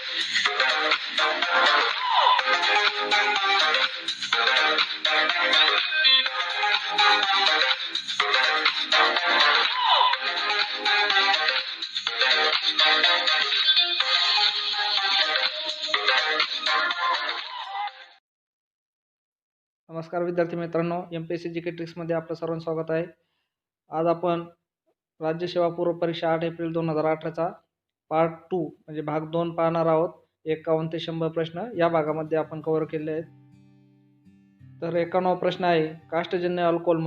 नमस्कार विद्यार्थी मित्रांनो, MPSC जीके ट्रिक्समध्ये आपलं सर्वांचं स्वागत आहे. आज आपण राज्य सेवा पूर्व परीक्षा 8 एप्रिल 2018चा पार्ट 2 म्हणजे भाग 2 पाहणार आहोत. 51 ते 100 प्रश्न या भागामध्ये आपण कव्हर केले आहेत. तर 91वा प्रश्न आहे, काष्टजन्य अल्कोहोल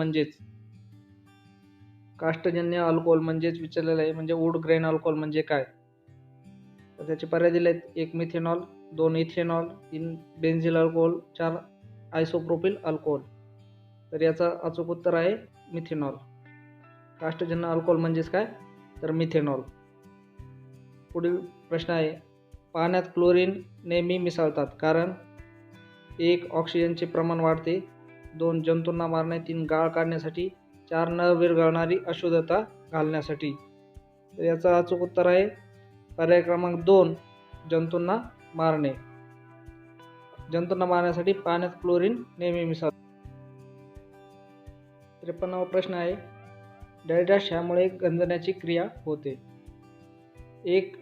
म्हणजेच विचारलेलं आहे, म्हणजे वूड ग्रेन अल्कोहोल म्हणजे काय. तर त्याचे पर्याय दिले आहेत: 1 methanol, 2 ethanol, 3 benzyl alcohol, 4 isopropyl alcohol. तर याचं अचूक उत्तर आहे मिथेनॉल. काष्टजन्य अल्कोहोल म्हणजेच काय, तर मिथेनॉल. पुढील प्रश्न आहे, पाण्यात क्लोरीन नेहमी मिसळतात कारण 1 ऑक्सिजनचे प्रमाण वाढते, 2 जंतूंना मारणे, 3 गाळ काढण्यासाठी, 4 न विरघळणारी अशुद्धता घालण्यासाठी. तर याचं अचूक उत्तर आहे पर्याय क्रमांक 2 जंतूंना मारणे. जंतूंना मारण्यासाठी पाण्यात क्लोरीन नेहमी मिसळतात. 53वा प्रश्न आहे, डॅश ह्यामुळे गंजण्याची क्रिया होते. 1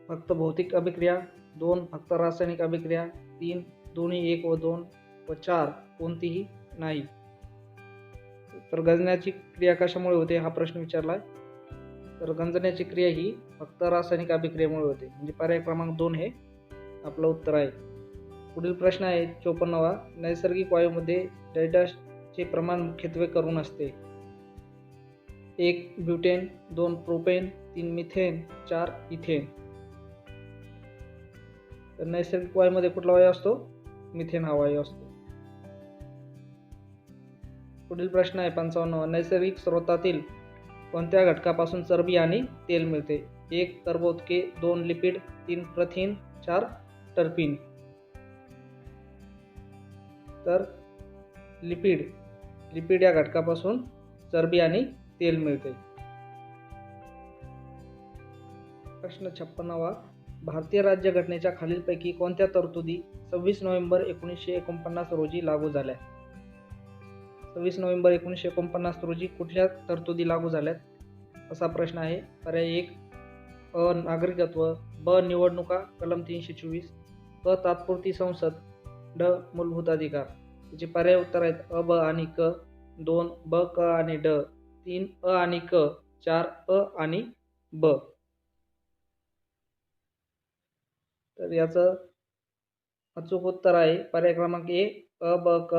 फक्त भौतिक अभिक्रिया, 2 फक्त रासायनिक अभिक्रिया, 3 दोन्ही 1 व 2 व 4 कोणतीही नाही. तर गंजण्याची क्रिया कशामुळे होते हा प्रश्न विचारला. तर गंजण्याची क्रिया ही फक्त रासायनिक अभिक्रियेमुळे होते, म्हणजे पर्याय क्रमांक 2 हे आपलं उत्तर आहे. पुढील प्रश्न आहे 54वा, नैसर्गिक वायूमध्ये डॅशचे प्रमाण मुख्यत्वे करून असते. 1 ब्युटेन, 2 प्रोपेन, 3 मिथेन, 4 इथेन. तर नैसर्गिक वायूमध्ये कुठला वायू असतो, मिथेन हा वायू असतो. पुढील प्रश्न आहे 55वा, नैसर्गिक स्रोतातील कोणत्या घटकापासून चरबी आणि तेल मिळते. 1 कर्बोदके, 2 लिपिड, 3 प्रथिन, 4 टर्पीन. तर लिपिड या घटकापासून चरबी आणि तेल मिळते. प्रश्न 56वा, भारतीय राज्यघटनेच्या खालीलपैकी कोणत्या तरतुदी 26 नोव्हेंबर 1949 रोजी लागू झाल्या. 26 नोव्हेंबर 1949 रोजी कुठल्या तरतुदी लागू झाल्यात असा प्रश्न आहे. पर्याय 1 अ नागरिकत्व, ब निवडणुका कलम 324, क तात्पुरती संसद, ड मूलभूत अधिकार. त्याचे पर्याय उत्तर आहेत अ, ब आणि क, 2 ब, क आणि ड, 3 अ आणि क, 4 अ आणि ब. तर याचं अचूक उत्तर आहे पर्याय क्रमांक 1 अ, ब, क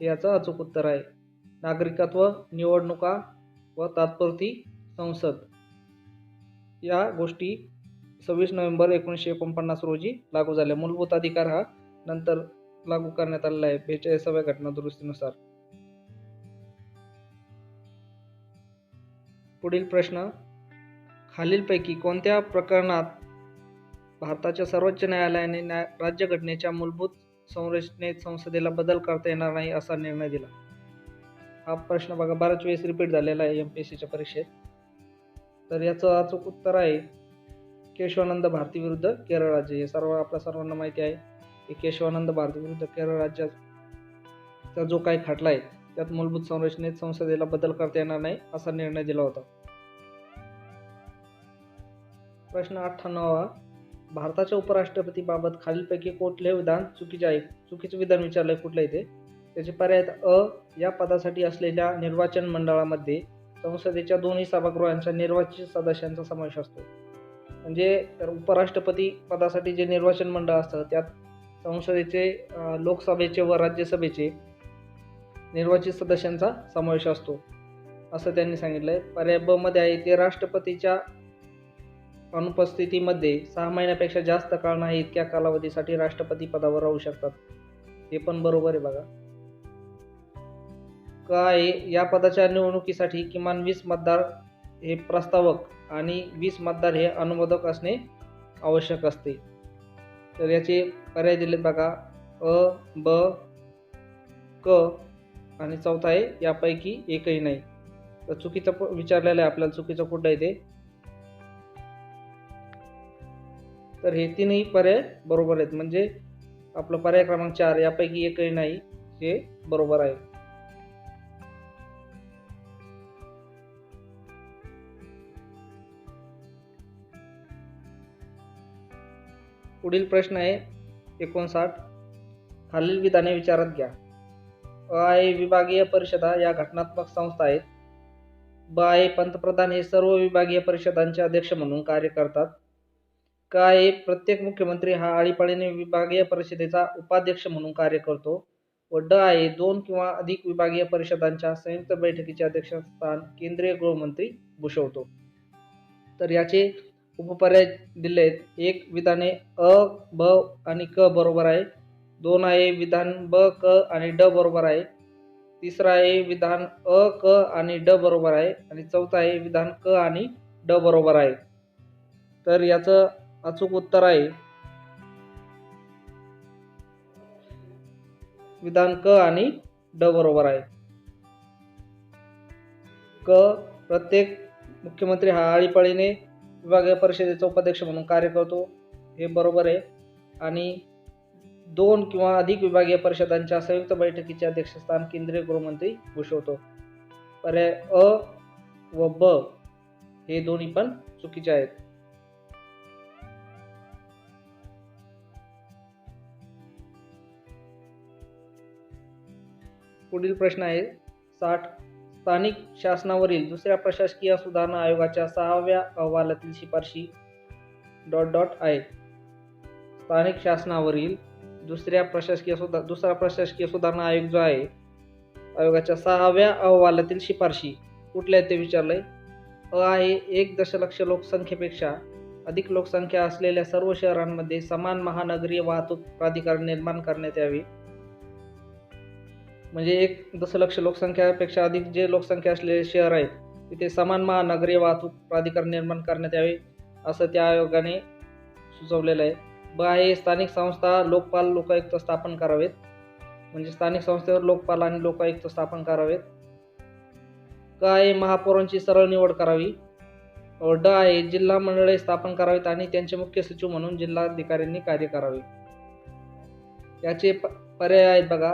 हे याचं अचूक उत्तर आहे. नागरिकत्व, निवडणुका व तात्पुरती संसद या गोष्टी 26 नोव्हेंबर 1949 रोजी लागू झाल्या. मूलभूत अधिकार हा नंतर लागू करण्यात आलेला आहे 42व्या घटना दुरुस्तीनुसार. पुढील प्रश्न, खालीलपैकी कोणत्या प्रकरणात भारताच्या सर्वोच्च न्यायालयाने राज्यघटनेच्या मूलभूत संरचनेत संसदेला बदल करता येणार नाही असा निर्णय दिला. हा प्रश्न बघा बऱ्याच वेळेस रिपीट झालेला आहे MPSCच्या परीक्षेत. तर याचं अचूक उत्तर आहे केशवानंद भारती विरुद्ध केरळ राज्य. हे आपल्या सर्वांना माहिती आहे की केशवानंद भारती विरुद्ध केरळ राज्याचा जो काही खटला आहे त्यात मूलभूत संरचनेत संसदेला बदल करता येणार नाही असा निर्णय दिला होता. प्रश्न 98वा, भारताच्या उपराष्ट्रपतीबाबत खालीलपैकी कुठले विधान चुकीचे आहे. चुकीचे विधान विचारलंय कुठलं इथे. त्याचे पर्याय आहेत अ, या पदासाठी असलेल्या निर्वाचन मंडळामध्ये संसदेच्या दोन्ही सभागृहांच्या निर्वाचित सदस्यांचा समावेश असतो. म्हणजे तर उपराष्ट्रपती पदासाठी जे निर्वाचन मंडळ असतं त्यात संसदेचे, लोकसभेचे व राज्यसभेचे निर्वाचित सदस्यांचा समावेश असतो असं त्यांनी सांगितलंय. पर्याय ब मध्ये आहे ते राष्ट्रपतीच्या अनुपस्थितीमध्ये 6 महिन्यापेक्षा जास्त काळ नाही इतक्या कालावधीसाठी राष्ट्रपती पदावर राहू शकतात. हे पण बरोबर आहे बघा. काय या पदाच्या निवडणुकीसाठी किमान 20 मतदार हे प्रस्तावक आणि 20 मतदार हे अनुमोदक असणे आवश्यक असते. तर याचे पर्याय दिलेत बघा अ, ब, क आणि चौथा आहे यापैकी एकही नाही. तर चुकीचं विचारलेलं आहे आपल्याला, चुकीचं कुठं आहे ते. तर हे तीनही पर्याय बरोबर आहेत. म्हणजे आपलं पर्याय क्रमांक 4 यापैकी एकही नाही हे बरोबर आहे. पुढील प्रश्न आहे 59. खालील विधाने विचारात घ्या. अ आहे विभागीय परिषदा या घटनात्मक संस्था आहेत. ब आहे पंतप्रधान हे सर्व विभागीय परिषदांचे अध्यक्ष म्हणून कार्य करतात. क आहे प्रत्येक मुख्यमंत्री हा आळीपाळीने विभागीय परिषदेचा उपाध्यक्ष म्हणून कार्य करतो. व ड आहे 2 किंवा अधिक विभागीय परिषदांच्या संयुक्त बैठकीचे अध्यक्षस्थान केंद्रीय गृहमंत्री भूषवतो. तर याचे उपपर्याय दिले आहेत. एक विधाने अ, ब आणि क बरोबर आहे. 2 आहे विधान ब, क आणि ड बरोबर आहे. तिसरा आहे विधान अ, क आणि ड बरोबर आहे. आणि चौथा आहे विधान क आणि ड बरोबर आहे. तर याचं अचूक उत्तर आहे विधान क आणि ड बरोबर आहे. क प्रत्येक मुख्यमंत्री हा आळीपाळीने विभागीय परिषदेचा उपाध्यक्ष म्हणून कार्य करतो हे बरोबर आहे. आणि 2 किंवा अधिक विभागीय परिषदांच्या संयुक्त बैठकीचे अध्यक्षस्थान केंद्रीय गृहमंत्री भूषवतो. पर्याय अ व ब हे दोन्ही पण चुकीचे आहेत. पुढील प्रश्न आहे 60. स्थानिक शासनावरील दुसऱ्या प्रशासकीय सुधारणा आयोगाच्या 6व्या अहवालातील शिफारशी ... आहे. स्थानिक शासनावरील दुसरा प्रशासकीय सुधारणा आयोग जो आहे आयोगाच्या 6व्या अहवालातील शिफारशी कुठल्या ते विचारलंय. अ आहे 1 दशलक्ष लोकसंख्येपेक्षा अधिक लोकसंख्या असलेल्या सर्व शहरांमध्ये समान महानगरीय वाहतूक प्राधिकरण निर्माण करण्यात यावे. म्हणजे 1 दशलक्ष लोकसंख्यापेक्षा अधिक जे लोकसंख्या असलेले शहर आहेत तिथे समान महानगरीय वाहतूक प्राधिकरण निर्माण करण्यात यावे असं त्या आयोगाने सुचवलेलं आहे. ब आहे स्थानिक संस्था लोकपाल लोकायुक्त स्थापन करावेत. म्हणजे स्थानिक संस्थेवर लोकपाल आणि लोकायुक्त स्थापन करावेत. क आहे महापौरांची सरळ निवड करावी. ड आहे जिल्हा मंडळे स्थापन करावीत आणि त्यांचे मुख्य सचिव म्हणून जिल्हाधिकाऱ्यांनी कार्य करावे. याचे पर्याय आहेत बघा.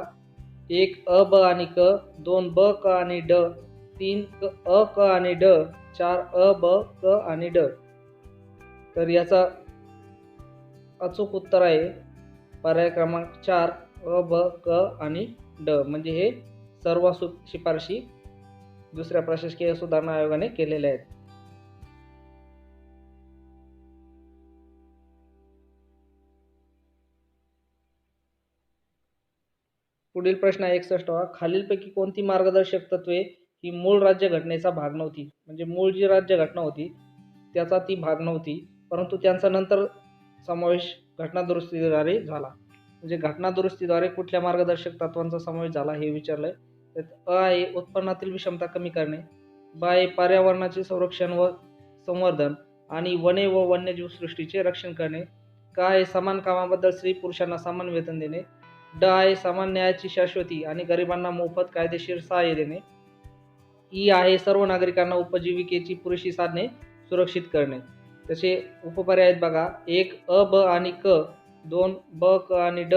1 अ, ब आणि क, 2 ब, क आणि ड, 3 अ, क आणि ड, 4 अ, ब, क आणि ड. तर याचा अचूक उत्तर आहे पर्याय क्रमांक 4 अ, ब, क आणि ड. म्हणजे हे सर्व शिफारशी दुसऱ्या प्रशासकीय सुधारणा आयोगाने केलेल्या आहेत. पुढील प्रश्न आहे 61. खालीलपैकी कोणती मार्गदर्शक तत्वे ही मूळ राज्यघटनेचा भाग नव्हती. म्हणजे मूळ जी राज्यघटना होती त्याचा ती भाग नव्हती, परंतु त्यांचा नंतर समावेश घटनादुरुस्तीद्वारे झाला. म्हणजे घटनादुरुस्तीद्वारे कुठल्या मार्गदर्शक तत्वांचा समावेश झाला हे विचारलंय. अ आहे उत्पन्नातील विषमता कमी करणे. ब आहे पर्यावरणाचे संरक्षण व संवर्धन आणि वने व वन्यजीव सृष्टीचे रक्षण करणे. क आहे समान कामाबद्दल स्त्री पुरुषांना समान वेतन देणे. ड आहे समान न्यायाची शाश्वती आणि गरिबांना मोफत कायदेशीर सहाय्य देणे. ई आहे सर्व नागरिकांना उपजीविकेची पुरेशी साधने सुरक्षित करणे. तसे उपपर्याय आहेत बघा. 1 अ, ब आणि क, 2 ब, क आणि ड,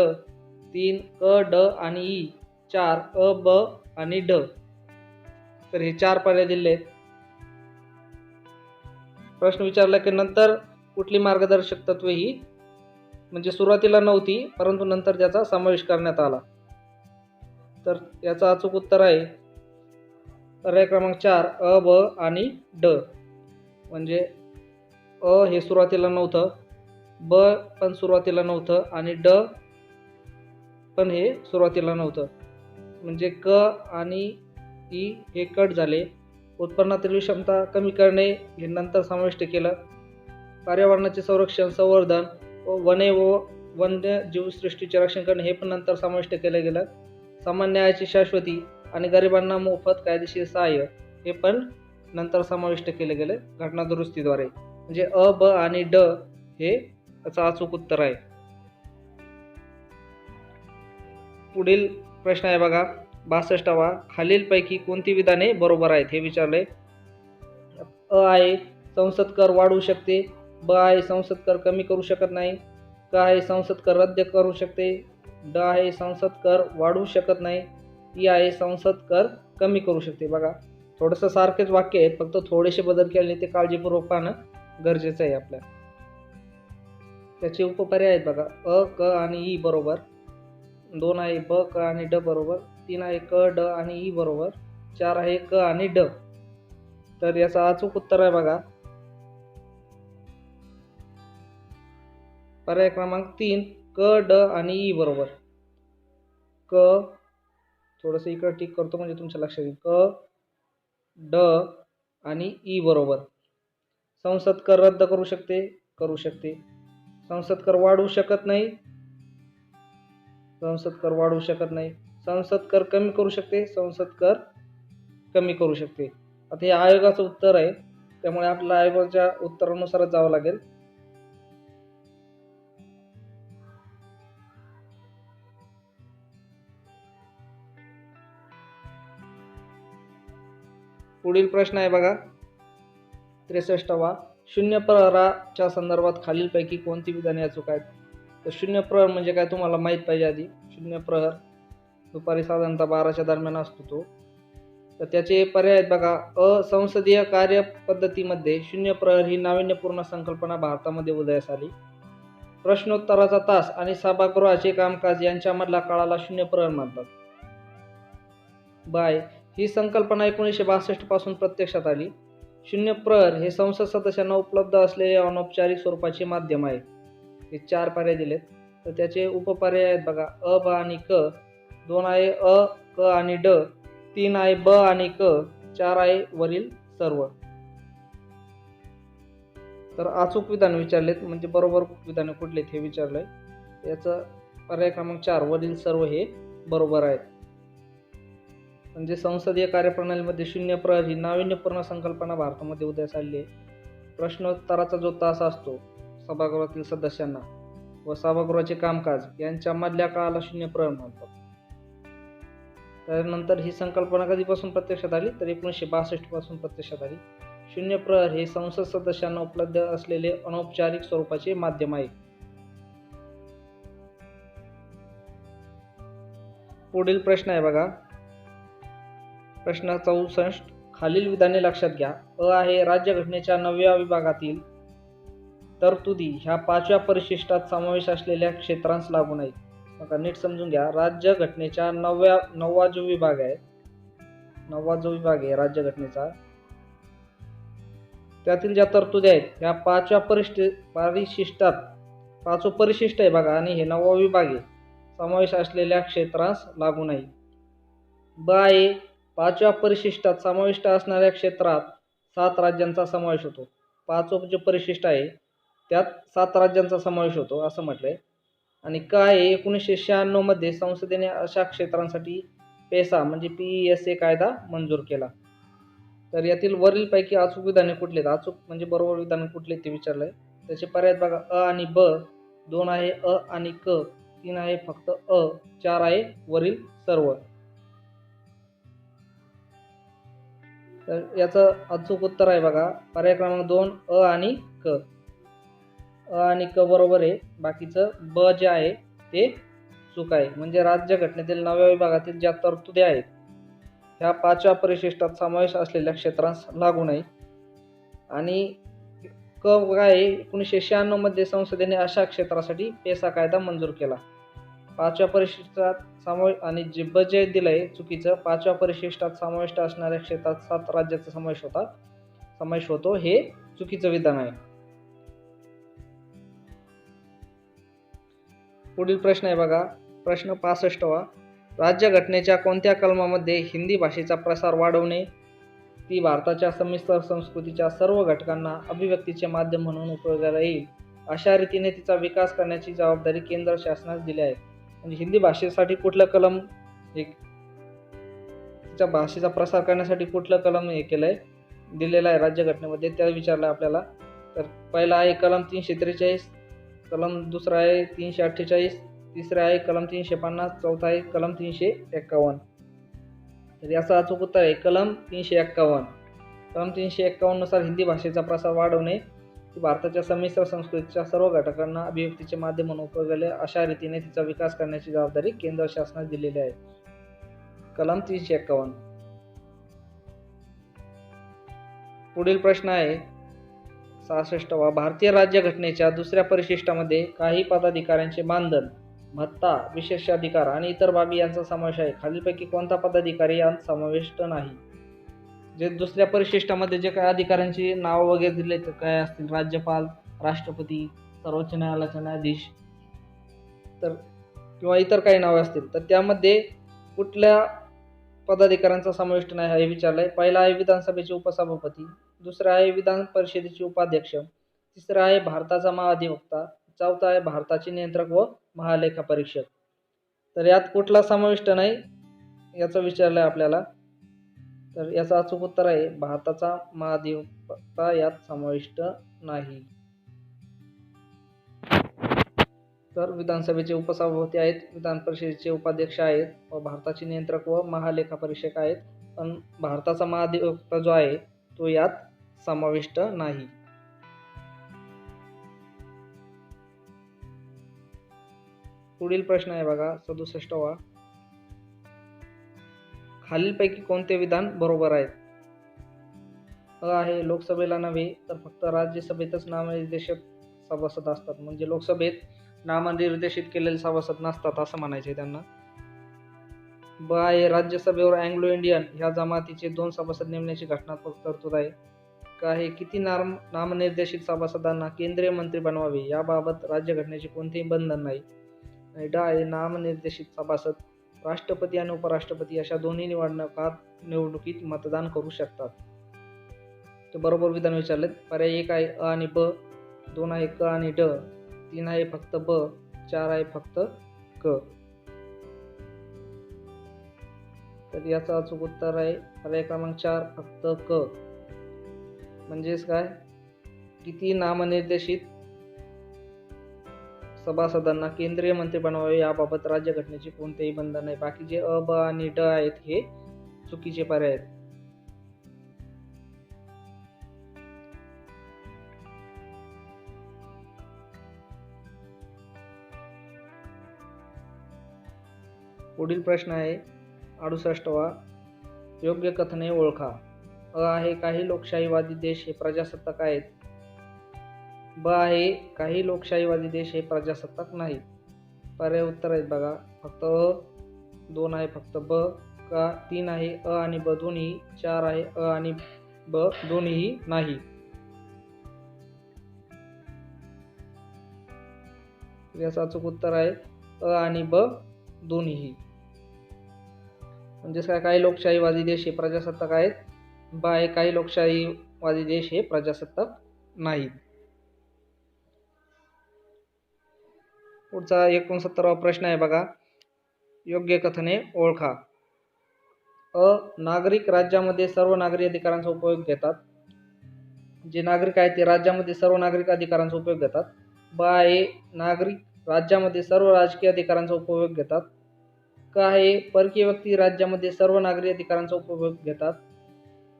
3 क, ड आणि ई, 4 अ, ब आणि ड. तर हे 4 पर्याय दिले आहेत. प्रश्न विचारला की नंतर कुठली मार्गदर्शक तत्वे ही म्हणजे सुरुवातीला नव्हती परंतु नंतर त्याचा समावेश करण्यात आला. तर याचा अचूक उत्तर आहे पर्याय क्रमांक 4 अ, ब आणि ड. म्हणजे अ हे सुरुवातीला नव्हतं, ब पण सुरुवातीला नव्हतं आणि ड पण हे सुरुवातीला नव्हतं. म्हणजे क आणि ई हे कट झाले. उत्पन्नातील विषमता कमी करणे हे नंतर समाविष्ट केलं. पर्यावरणाचे संरक्षण संवर्धन व वने व वन्यजीव सृष्टीचे रक्षण करणे हे पण नंतर समाविष्ट केलं गेलं. समान न्यायाची शाश्वती आणि गरिबांना मोफत कायदेशीर सहाय्य हे पण नंतर समाविष्ट केले गेले घटनादुरुस्तीद्वारे. म्हणजे अ, ब आणि ड हे याचं अचूक उत्तर आहे. पुढील प्रश्न आहे बघा 62वा. खालीलपैकी कोणती विधाने बरोबर आहेत हे विचारले. अ आहे संसद कर वाढवू शकते. ब आहे संसद कर कमी करू शकत नाही, क आहे संसद कर रद्द करू शकते, ड आहे संसद कर वाढवू शकत नाही, ई आहे संसद कर कमी करू शकते. बघा थोडंसं सारखेच वाक्य आहेत, फक्त थोडेसे बदल केले ते काळजीपूर्वक पाहणं गरजेचं आहे आपल्याला. त्याचे उपपर्याय आहेत बघा, अ क आणि ई बरोबर, 2 आहे ब क आणि ड बरोबर, 3 आहे क ड आणि ई बरोबर, 4 आहे क आणि ड. तर याचं अचूक उत्तर आहे बघा पर्याय क्रमांक 3 क ड आणि ई बरोबर. क थोडंसं इकडं टिक करतो म्हणजे तुमच्या लक्षात येईल. क ड आणि ई बरोबर. संसद कर रद्द करू शकते, करू शकते. संसद कर वाढवू शकत नाही, संसद कर वाढवू शकत नाही. संसद कर कमी करू शकते, संसद कर कमी करू शकते. आता हे आयोगाचं उत्तर आहे, त्यामुळे आपल्याला आयोगाच्या उत्तरानुसारच जावं लागेल. पुढील प्रश्न आहे बघा 63वा. शून्य प्रहराच्या संदर्भात खालीलपैकी कोणती विधाने अचूक आहेत? तर शून्य प्रहर म्हणजे काय तुम्हाला माहीत पाहिजे आधी. शून्य प्रहर दुपारी साधारणतः 12च्या दरम्यान असतो तो. तर त्याचे पर्याय आहेत बघा. अ संसदीय कार्यपद्धतीमध्ये शून्य प्रहर ही नाविन्यपूर्ण संकल्पना भारतामध्ये उदयास आली. प्रश्नोत्तराचा तास आणि सभागृहाचे कामकाज यांच्यामधला काळाला शून्य प्रहर म्हणतात. बाय ही संकल्पना 1962 पासून प्रत्यक्षात आली. शून्य प्रहर हे संसद सदस्यांना उपलब्ध असलेले अनौपचारिक स्वरूपाचे माध्यम आहे. हे 4 पर्याय दिलेत. तर त्याचे उपपर्याय आहेत बघा. अ ब आणि क, 2 आहे अ क आणि ड, 3 आहे ब आणि क, 4 आहे वरील सर्व. तर अचूक विधान विचारलेत म्हणजे बरोबर विधान कुठले हे विचारलंय. याचं पर्याय क्रमांक 4 वरील सर्व हे बरोबर आहेत. म्हणजे संसदीय कार्यप्रणालीमध्ये शून्य प्रहर ही नाविन्यपूर्ण संकल्पना भारतामध्ये उदयास आली आहे. प्रश्नोत्तराचा जो तास असतो सभागृहातील सदस्यांना व सभागृहाचे कामकाज यांच्या मधल्या काळाला शून्य प्रहर म्हणतात. त्यानंतर ही संकल्पना कधीपासून प्रत्यक्षात आली तर 1962 पासून प्रत्यक्षात आली. शून्य प्रहर हे संसद सदस्यांना उपलब्ध असलेले अनौपचारिक स्वरूपाचे माध्यम आहे. पुढील प्रश्न आहे बघा प्रश्न 64. खालील विधाने लक्षात घ्या. अ आहे राज्यघटनेच्या 9व्या विभागातील तरतुदी ह्या 5व्या परिशिष्टात समावेश असलेल्या क्षेत्रांस लागू नाहीत. बघा नीट समजून घ्या. राज्यघटनेच्या 9वा जो विभाग आहे, 9वा जो विभाग आहे राज्यघटनेचा, त्यातील ज्या तरतुदी आहेत ह्या 5व्या परिशिष्टात, 5वं परिशिष्ट आहे बघा आणि हे 9वा विभाग आहे, समावेश असलेल्या क्षेत्रास लागू नाही. ब आहे 5व्या परिशिष्टात समाविष्ट असणाऱ्या क्षेत्रात 7 राज्यांचा समावेश होतो. 5वं जे परिशिष्ट आहे त्यात 7 राज्यांचा समावेश होतो असं म्हटलंय. आणि क आहे 1996 मध्ये संसदेने अशा क्षेत्रांसाठी पेसा म्हणजे PESA कायदा मंजूर केला. तर यातील वरीलपैकी अचूक विधाने कुठले? अचूक म्हणजे बरोबर विधान कुठले ते विचारलंय. त्याचे पर्याय बघा. अ आणि ब, 2 आहे अ आणि क, 3 आहे फक्त अ, 4 आहे वरील सर्व. तर याचं अचूक उत्तर आहे बघा पर्याय क्रमांक 2 अ आणि क. अ आणि क बरोबर आहे. बाकीचं ब जे आहे ते चूक आहे. म्हणजे राज्यघटनेतील 9व्या विभागातील ज्या तरतुदी आहेत ह्या 5व्या परिशिष्टात समावेश असलेल्या क्षेत्रांस लागू नाही. आणि क काय आहे 1996 मध्ये संसदेने अशा क्षेत्रासाठी पेसा कायदा मंजूर केला. 5व्या परिशिष्टात समावेश आणि जे ब जे दिलंय चुकीचं, 5व्या परिशिष्टात समाविष्ट असणाऱ्या क्षेत्रात 7 राज्याचा समावेश होतो हे चुकीचं विधान आहे. पुढील प्रश्न आहे बघा प्रश्न 65वा. राज्यघटनेच्या कोणत्या कलमामध्ये हिंदी भाषेचा प्रसार वाढवणे, ती भारताच्या संमिश्र संस्कृतीच्या सर्व घटकांना अभिव्यक्तीचे माध्यम म्हणून उपयोगाला येईल अशा रीतीने तिचा विकास करण्याची जबाबदारी केंद्र शासनास दिली आहे? म्हणजे हिंदी भाषेसाठी कुठलं कलम तिच्या भाषेचा प्रसार करण्यासाठी कुठलं कलम केलंय दिलेलं आहे राज्यघटनेमध्ये त्या विचारलं आपल्याला. तर पहिला आहे कलम 343, कलम दुसरा आहे 348, तिसरा आहे कलम 350, चौथा आहे कलम 351. तर याचं अचूक उत्तर आहे कलम 351. कलम 351 नुसार हिंदी भाषेचा प्रसार वाढवणे ती भारताच्या संमिश्र संस्कृतीच्या सर्व घटकांना अभिव्यक्तीचे माध्यम म्हणून उपयोगाला अशा रीतीने तिचा विकास करण्याची जबाबदारी केंद्र शासनास दिलेली आहे. कलम 351. पुढील प्रश्न आहे 66वा. भारतीय राज्यघटनेच्या दुसऱ्या परिशिष्टामध्ये काही पदाधिकाऱ्यांचे मानधन, भत्ता, विशेषाधिकार आणि इतर बाबी यांचा समावेश आहे. खालीलपैकी कोणता पदाधिकारी यात समाविष्ट नाही? जे दुसऱ्या परिशिष्टामध्ये जे काही अधिकाऱ्यांची नाव वगैरे दिले तर काय असतील? राज्यपाल, राष्ट्रपती, सर्वोच्च न्यायालयाचे न्यायाधीश तर किंवा इतर काही नावे असतील तर त्यामध्ये कुठल्या पदाधिकाऱ्यांचा समाविष्ट नाही हे विचारलंय. पहिला आहे विधानसभेचे उपसभापती, दुसरा आहे विधान परिषदेचे उपाध्यक्ष, तिसरा आहे भारताचा महाधिवक्ता, चौथा आहे भारताचे नियंत्रक व महालेखापरीक्षक. तर यात कुठला समाविष्ट नाही याचं विचारलंय आपल्याला. तर याचं अचूक उत्तर आहे भारताचा महाधिवक्ता यात समाविष्ट नाही. तर विधानसभेचे उपसभापती आहेत, विधान परिषदेचे उपाध्यक्ष आहेत व भारताचे नियंत्रक व महालेखापरीक्षक आहेत, पण भारताचा महाधिवक्ता जो आहे तो यात समाविष्ट नाही. पुढील प्रश्न आहे बघा 67वा. खालीलपैकी कोणते विधान बरोबर आहेत? अ आहे लोकसभेला नव्हे तर फक्त राज्यसभेतच नामनिर्देशित सभासद असतात, म्हणजे लोकसभेत नामनिर्देशित केलेले सभासद नसतात असं म्हणायचे त्यांना. ब आहे राज्यसभेवर अँग्लो इंडियन ह्या जमातीचे 2 सभासद नेमण्याची घटनात्मक तरतूद आहे. का आहे किती नामनिर्देशित सभासदांना केंद्रीय मंत्री बनवावे याबाबत राज्यघटनेचे कोणतेही बंधन नाही. आणि ड आहे नामनिर्देशित सभासद राष्ट्रपती आणि उपराष्ट्रपती अशा दोन्ही निवडणुकीत मतदान करू शकतात. तर बरोबर विधान विचारलेत. पर्याय 1 आहे अ आणि ब, 2 आहे क आणि ड, 3 आहे फक्त ब, 4 आहे फक्त क. तर याचं अचूक उत्तर आहे पर्याय क्रमांक 4 फक्त क. म्हणजेच काय किती नामनिर्देशित सभासदांना केंद्रीय मंत्री बनवावे याबाबत राज्यघटनेचे कोणतेही बंधन नाही. बाकी जे अ, ब आणि ड आहेत हे चुकीचे पर्याय आहेत. पुढील प्रश्न आहे 68वा. योग्य कथने ओळखा. अ आहे काही लोकशाहीवादी देश हे प्रजासत्ताक आहेत. ब आहे काही लोकशाहीवादी देश हे प्रजासत्ताक नाहीत. पर्याय उत्तर आहेत बघा फक्त अ, 2 आहे फक्त ब, का 3 आहे अ आणि ब दोन्ही, 4 आहे अ आणि ब दोन्हीही नाही. याचं अचूक उत्तर आहे अ आणि ब दोन्हीही. म्हणजेच काय काही लोकशाहीवादी देश हे प्रजासत्ताक आहेत. ब आहे काही लोकशाहीवादी देश हे प्रजासत्ताक नाहीत. पुढचा 69वा प्रश्न आहे बघा. योग्य कथने ओळखा. अ नागरिक राज्यामध्ये सर्व नागरी अधिकारांचा उपयोग घेतात. जे नागरिक आहेत ते राज्यामध्ये सर्व नागरिक अधिकारांचा उपयोग घेतात. ब आहे नागरिक राज्यामध्ये सर्व राजकीय अधिकारांचा उपयोग घेतात. क आहे परकीय व्यक्ती राज्यामध्ये सर्व नागरी अधिकारांचा उपयोग घेतात.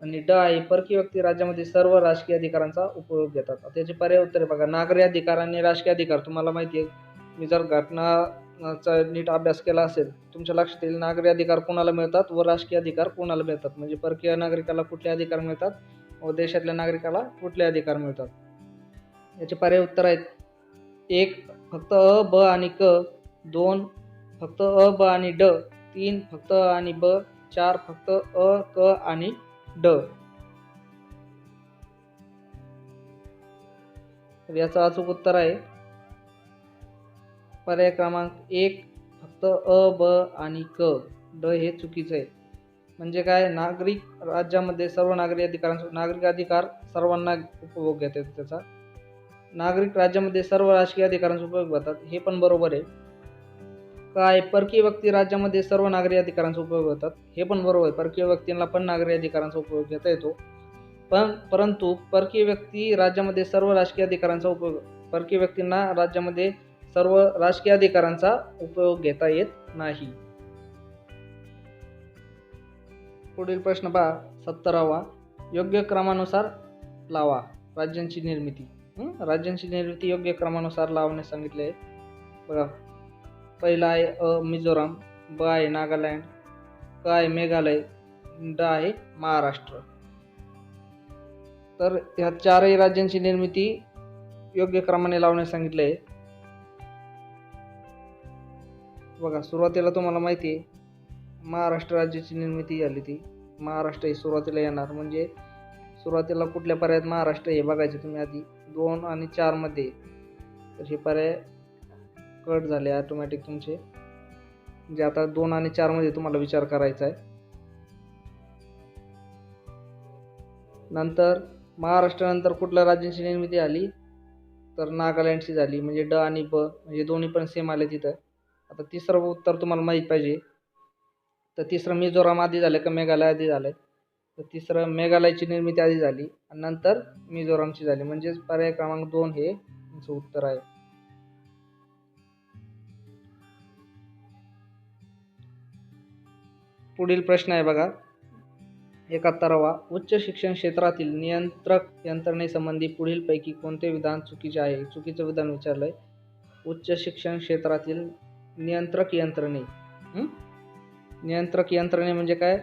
आणि ड आहे परकीय व्यक्ती राज्यामध्ये सर्व राजकीय अधिकारांचा उपयोग घेतात. त्याचे पर्याय उत्तर बघा. नागरी अधिकार आणि राजकीय अधिकार तुम्हाला माहिती आहे, मी जर घटनाचा नीट अभ्यास केला असेल तुमच्या लक्षात येईल नागरी अधिकार कोणाला मिळतात व राजकीय अधिकार कोणाला मिळतात. म्हणजे परकीय नागरिकाला कुठले अधिकार मिळतात व देशातल्या नागरिकाला कुठले अधिकार मिळतात. याचे पर्याय उत्तर आहेत 1 फक्त अ, ब आणि क, 2 फक्त अ, ब आणि ड, 3 फक्त अ आणि ब, 4 फक्त अ, क आणि ड. तर याचं अचूक उत्तर आहे पर्याय क्रमांक 1 फक्त अ, ब आणि क. ड हे चुकीचं आहे. म्हणजे काय नागरिक राज्यामध्ये सर्व नागरी अधिकारांचा नागरिक अधिकार सर्वांना उपभोग घेतात त्याचा. नागरिक राज्यामध्ये सर्व राजकीय अधिकारांचा उपयोग घेतात हे पण बरोबर आहे. काय परकीय व्यक्ती राज्यामध्ये सर्व नागरी अधिकारांचा उपयोग होतात हे पण बरोबर आहे. परकीय व्यक्तींना पण नागरी अधिकारांचा उपयोग घेता येतो. परंतु परकीय व्यक्ती राज्यामध्ये सर्व राजकीय अधिकारांचा उपयोग परकीय व्यक्तींना राज्यामध्ये सर्व राजकीय अधिकारांचा उपयोग घेता येत नाही. पुढील प्रश्न पहा 70वा. योग्य क्रमानुसार लावा राज्यांची निर्मिती. राज्यांची निर्मिती योग्य क्रमानुसार लावण्यास सांगितले आहे. बघा, पहिला आहे मिझोराम, ब आहे नागालँड, क आहे मेघालय, ड आहे महाराष्ट्र. तर ह्या चारही राज्यांची निर्मिती योग्य क्रमाने लावण्यास सांगितले आहे. बघा, सुरुवातीला तुम्हाला माहिती आहे महाराष्ट्र राज्याची निर्मिती झाली, ती महाराष्ट्र ही सुरुवातीला येणार. म्हणजे सुरुवातीला कुठल्या पर्यायात महाराष्ट्र हे बघायचे तुम्ही आधी 2 आणि 4 मध्ये. तर हे पर्याय कट झाले ऑटोमॅटिक तुमचे. म्हणजे आता 2 आणि 4 मध्ये तुम्हाला विचार करायचा आहे. नंतर महाराष्ट्रानंतर कुठल्या राज्यांची निर्मिती झाली, तर नागालँडची झाली. म्हणजे ड आणि ब म्हणजे दोन्ही पण सेम आले तिथं. आता तिसरं उत्तर तुम्हाला माहीत पाहिजे. तर तिसरं मिझोराम आधी झालं का मेघालय आधी झालं? तर तिसरं मेघालयची निर्मिती आधी झाली आणि नंतर मिझोरामची झाली. म्हणजेच पर्याय क्रमांक 2 हे तुमचं उत्तर आहे. पुढील प्रश्न आहे बघा, 71वा. उच्च शिक्षण क्षेत्रातील नियंत्रक यंत्रणेसंबंधी पुढीलपैकी कोणते विधान चुकीचे आहे? चुकीचं विधान विचारलंय. उच्च शिक्षण क्षेत्रातील नियंत्रक यंत्रणे. नियंत्रक यंत्रणे म्हणजे काय?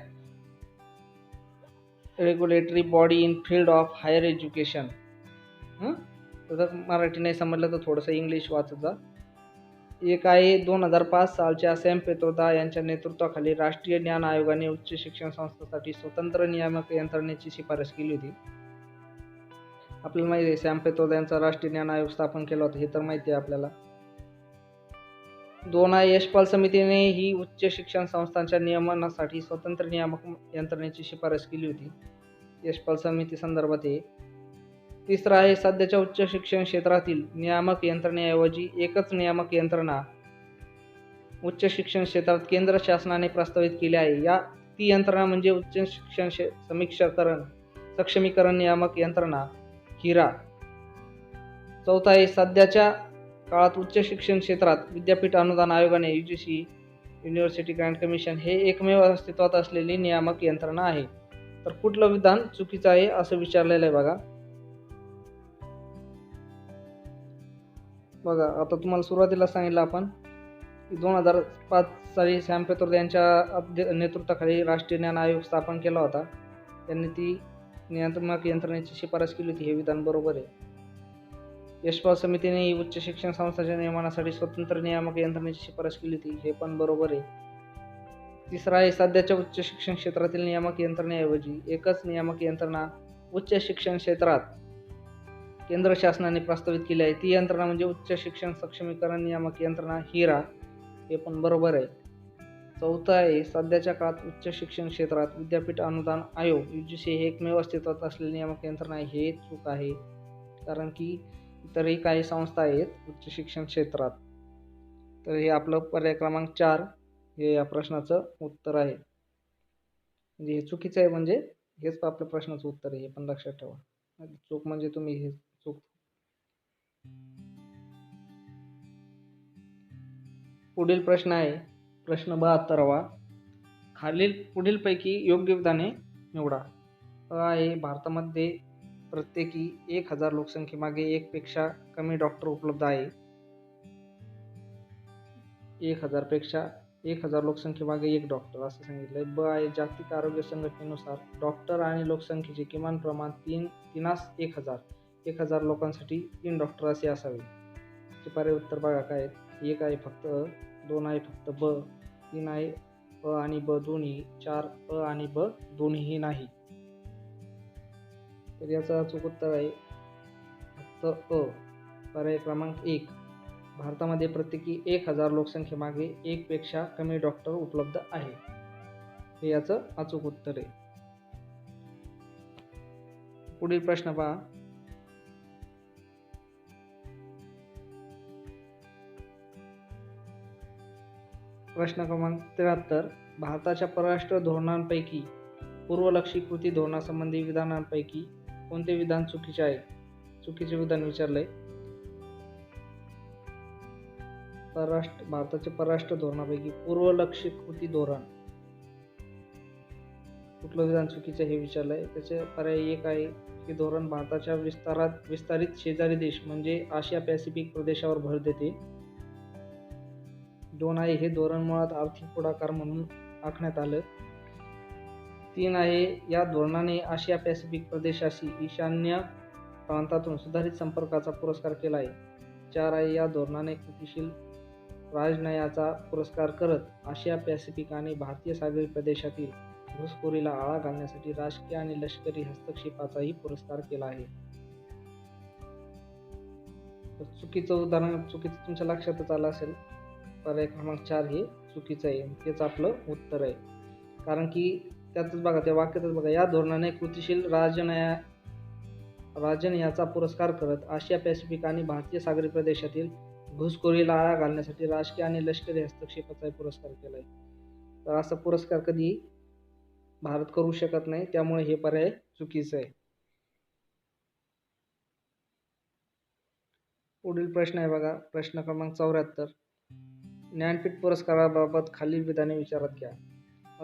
Regulatory body in field of higher education. जर मराठी नाही समजलं तर थोडंसं इंग्लिश वाचत जा. एक आहे 2005 सालच्या सॅम पित्रोदा यांच्या नेतृत्वाखाली राष्ट्रीय ज्ञान आयोगाने उच्च शिक्षण संस्थांसाठी स्वतंत्र नियामक यंत्रणेची शिफारस केली होती. आपल्याला माहिती आहे सॅम पित्रोदा यांचा राष्ट्रीय ज्ञान आयोग स्थापन केला होता, हे तर माहिती आहे आपल्याला. 2 आहे यशपाल समितीने ही उच्च शिक्षण संस्थांच्या नियमनासाठी स्वतंत्र नियामक यंत्रणेची शिफारस केली होती. यशपाल समिती संदर्भात आहे. तिसरा आहे सध्याच्या उच्च शिक्षण क्षेत्रातील नियामक यंत्रणेऐवजी एकच नियामक यंत्रणा उच्च शिक्षण क्षेत्रात केंद्र शासनाने प्रस्तावित केली आहे. ती यंत्रणा म्हणजे उच्च शिक्षण सक्षमीकरण नियामक यंत्रणा हिरा. चौथा आहे सध्याच्या काळात उच्च शिक्षण क्षेत्रात विद्यापीठ अनुदान आयोगाने UGC युनिव्हर्सिटी ग्रँट कमिशन हे एकमेव अस्तित्वात असलेली नियामक यंत्रणा आहे. तर कुठलं विधान चुकीचं आहे असं विचारलेलं आहे बघा. आता तुम्हाला सुरुवातीला सांगितलं आपण की 2005 साली सॅम पित्रोदा यांच्या नेतृत्वाखाली राष्ट्रीय ज्ञान आयोग स्थापन केला होता. त्यांनी ती नियामक यंत्रणेची शिफारस केली होती. हे विधान बरोबर आहे. यशपाल समितीने ही उच्च शिक्षण संस्थांच्या नियमनासाठी स्वतंत्र नियामक यंत्रणेची शिफारस केली होती. हे पण बरोबर आहे. तिसरा आहे सध्याच्या उच्च शिक्षण क्षेत्रातील नियामक यंत्रणेऐवजी एकच नियामक यंत्रणा उच्च शिक्षण क्षेत्रात केंद्र शासनाने प्रस्तावित केली आहे. ती यंत्रणा म्हणजे उच्च शिक्षण सक्षमीकरण नियामक यंत्रणा हिरा. हे पण बरोबर आहे. चौथा आहे सध्याच्या काळात उच्च शिक्षण क्षेत्रात विद्यापीठ अनुदान आयोग UGC हे एकमेव अस्तित्वात असलेली नियामक यंत्रणा आहे. हे चूक आहे, कारण की इतरही काही संस्था आहेत उच्च शिक्षण क्षेत्रात. तर हे आपलं पर्याय क्रमांक 4 हे या प्रश्नाचं उत्तर आहे. म्हणजे हे चुकीचं आहे, म्हणजे हेच आपल्या प्रश्नाचं उत्तर आहे. हे पण लक्षात ठेवा. चूक म्हणजे तुम्ही हे चूक. पुढील प्रश्न आहे प्रश्न 72वा. पुढीलपैकी योग्य विधाने निवडा. आहे भारतामध्ये प्रत्येकी 1000 लोकसंख्येमागे 1 पेक्षा कमी डॉक्टर उपलब्ध आहे. 1000 लोकसंख्येमागे 1 डॉक्टर असं सांगितलंय. ब आहे जागतिक आरोग्य संघटनेनुसार डॉक्टर आणि लोकसंख्येचे किमान प्रमाण 1000 लोकांसाठी 3 डॉक्टर असे असावे. ते पर्याय उत्तर बघा काय आहेत. 1 आहे फक्त अ, 2 आहे फक्त ब, 3 आहे अ आणि ब दोन्ही, 4 अ आणि ब दोन्हीही नाही. तर याचं अचूक उत्तर आहे फक्त अ, पर्याय क्रमांक 1. भारतामध्ये प्रत्येकी 1000 लोकसंख्येमागे 1 पेक्षा कमी डॉक्टर उपलब्ध आहे. हे याचं अचूक उत्तर आहे. पुढील प्रश्न पहा. प्रश्न क्रमांक 73. भारताच्या परराष्ट्र धोरणांपैकी पूर्वलक्षी कृती धोरणासंबंधी विधानांपैकी कोणते विधान चुकीचे आहे? चुकीचे विधान विचारलंय. भारताच्या परराष्ट्र धोरणापैकी पूर्वलक्षी कृती धोरण कुठलं विधान चुकीचं हे विचारलंय. त्याचे पर्याय 1 आहे हे धोरण भारताच्या विस्तारित शेजारी देश म्हणजे आशिया पॅसिफिक प्रदेशावर भर देते. 2 आहे, हे धोरण मुळात आर्थिक पुढाकार म्हणून आखण्यात आलं. 3 आहे, या धोरणाने आशिया पॅसिफिक प्रदेशाशी ईशान्य प्रांतातून सुधारित संपर्काचा पुरस्कार केला आहे. 4 आहे, या धोरणाने कृतिशील राजनयाचा पुरस्कार करत आशिया पॅसिफिक आणि भारतीय सागरी प्रदेशातील घुसखोरीला आळा घालण्यासाठी राजकीय आणि लष्करी हस्तक्षेपाचाही पुरस्कार केला आहे. चुकीचं उदाहरण, चुकीचं तुमच्या लक्षातच आलं असेल, पर्याय क्रमांक 4 हे चुकीचं आहे. तेच आपलं उत्तर आहे. कारण की त्यातच बघा, त्या वाक्यातच बघा, या धोरणाने कृतिशील राजनयाचा पुरस्कार करत आशिया पॅसिफिक आणि भारतीय सागरी प्रदेशातील घुसखोरीला आळा घालण्यासाठी राजकीय आणि लष्करी हस्तक्षेपाचा पुरस्कार केला आहे. तर असा पुरस्कार कधी भारत करू शकत नाही, त्यामुळे हे पर्याय चुकीचं आहे. पुढील प्रश्न आहे बघा, प्रश्न क्रमांक 74. ज्ञानपीठ पुरस्काराबाबत खालील विधाने विचारात घ्या.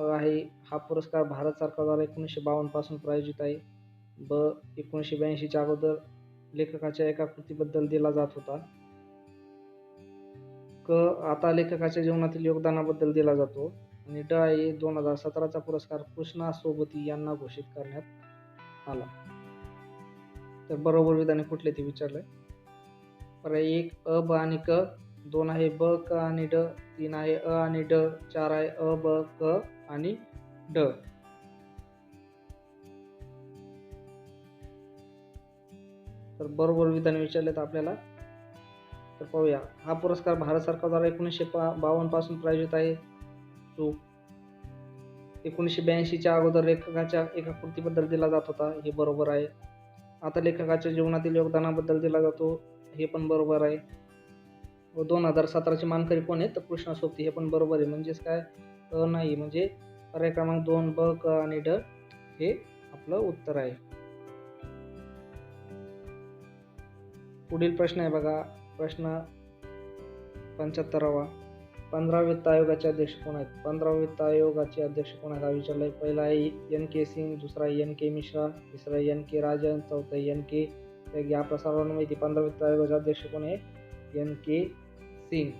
आहे, हा पुरस्कार भारत सरकारद्वारे 1952 पासून प्रायोजित आहे. ब, 1982च्या अगोदर लेखकाच्या एका कृतीबद्दल दिला जात होता. क, आता लेखकाच्या जीवनातील योगदानाबद्दल दिला जातो. आणि ड आहे, 2017चा पुरस्कार कृष्णा सोबती यांना घोषित करण्यात आला. तर बरोबर विधाने कुठले ते विचारलंय. पर्याय 1 अ, ब आणि क. 2 आहे ब, क आणि ड. 3 आहे अ आणि ड. 4 आहे अ, ब, क आणि ड. तर बरोबर विधान विचारलेत आपल्याला. तर पाहूया, हा पुरस्कार भारत सरकारद्वारे 1952 पासून प्रायोजित आहे. चूक. 1982च्या अगोदर लेखकाच्या एका कृतीबद्दल दिला जात होता, हे बरोबर आहे. आता लेखकाच्या जीवनातील योगदानाबद्दल दिला जातो, हे पण बरोबर आहे. व 2017चे मानकरी कोण आहेत, तर कृष्णा सोबती, हे पण बरोबर आहे. म्हणजेच काय, नाही, म्हणजे पर्याय क्रमांक 2 ब, क आणि ड हे आपलं उत्तर आहे. पुढील प्रश्न आहे बघा, प्रश्न 75वा. 15 वित्त आयोगाचे अध्यक्ष कोण आहेत? 15 वित्त आयोगाचे अध्यक्ष कोण आहेत हा विचारलाय. पहिला आहे NK सिंग, दुसरा आहे NK मिश्रा, तिसरा आहे NK राजन, चौथा आहे NK त्यागी. आपल्या सर्वांना माहिती 15 वित्त आयोगाचे अध्यक्ष कोण आहे? NK सिंग.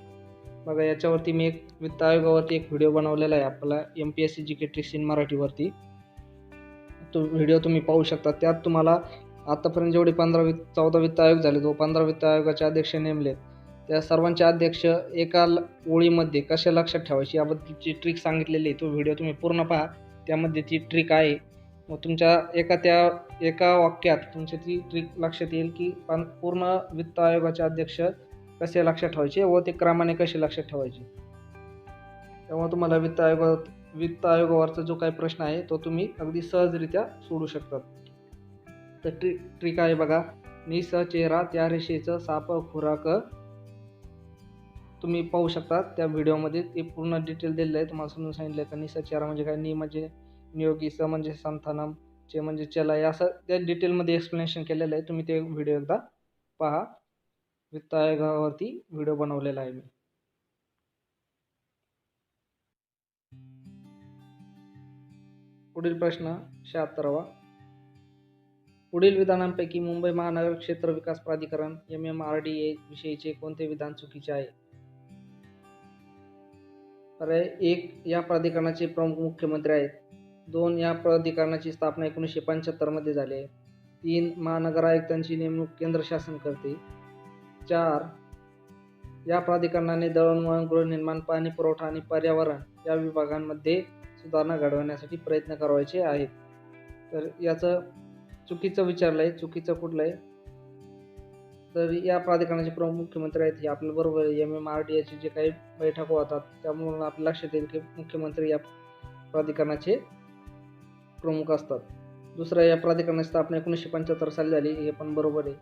बघा, याच्यावरती मी एक वित्त आयोगावरती एक व्हिडिओ बनवलेला आहे आपला MPSC GK ट्रिक्स इन मराठीवरती. तो व्हिडिओ तुम्ही पाहू शकता. त्यात तुम्हाला आतापर्यंत जेवढे 14 वित्त आयोग झाले, तो 15 वित्त आयोगाचे अध्यक्ष नेमलेत, त्या सर्वांचे अध्यक्ष एका ओळीमध्ये कशा लक्षात ठेवायची याबद्दलची ट्रिक सांगितलेली आहे. तो व्हिडिओ तुम्ही पूर्ण पहा, त्यामध्ये ती ट्रिक आहे. मग तुमच्या एका वाक्यात तुमची ती ट्रिक लक्षात येईल की पूर्ण वित्त आयोगाचे अध्यक्ष कसे लक्षात ठेवायचे व ते क्रमाने कसे लक्षात ठेवायचे. तेव्हा तुम्हाला वित्त आयोगावरचा जो काही प्रश्न आहे तो तुम्ही अगदी सहजरित्या सोडू शकतात. तर ट्रिक आहे बघा, निस चेहरा त्या रेषेचं साप खुराक. तुम्ही पाहू शकता त्या व्हिडिओमध्ये ते पूर्ण डिटेल दिलेलं आहे. तुम्हाला समजून सांगितलं का निस चेहरा म्हणजे काय, नि म्हणजे नियोगी, स म्हणजे संथानम, चे म्हणजे चला, असं त्या डिटेलमध्ये एक्सप्लेनेशन केलेलं आहे. तुम्ही ते व्हिडिओ एकदा पहा, वित्त आयोगावरती व्हिडिओ बनवलेला आहे मी. पुढील प्रश्न 76वा. पुढील विधानांपैकी मुंबई महानगर क्षेत्र विकास प्राधिकरण MMRDA विषयीचे कोणते विधान चुकीचे आहे? पर्याय 1 या प्राधिकरणाचे प्रमुख मुख्यमंत्री आहेत. 2 या प्राधिकरणाची स्थापना 1975 मध्ये झाली आहे. 3 महानगर आयुक्तांची नेमणूक केंद्र शासन करते. 4 या प्राधिकरणाने दळणवळण, गृहनिर्माण, पाणी पुरवठा आणि पर्यावरण या विभागांमध्ये सुधारणा घडवण्यासाठी प्रयत्न करायचे आहेत. तर याचं चुकीचं विचारलं आहे. चुकीचं कुठलं आहे, तर या प्राधिकरणाचे प्रमुख मुख्यमंत्री आहेत, हे आपलं बरोबर आहे. MMRDAचे जे काही बैठक होतात त्यामुळे आपल्या लक्षात येईल की मुख्यमंत्री या प्राधिकरणाचे प्रमुख असतात. दुसरं, या प्राधिकरणाची स्थापना 1975 साली झाली, हे पण बरोबर आहे.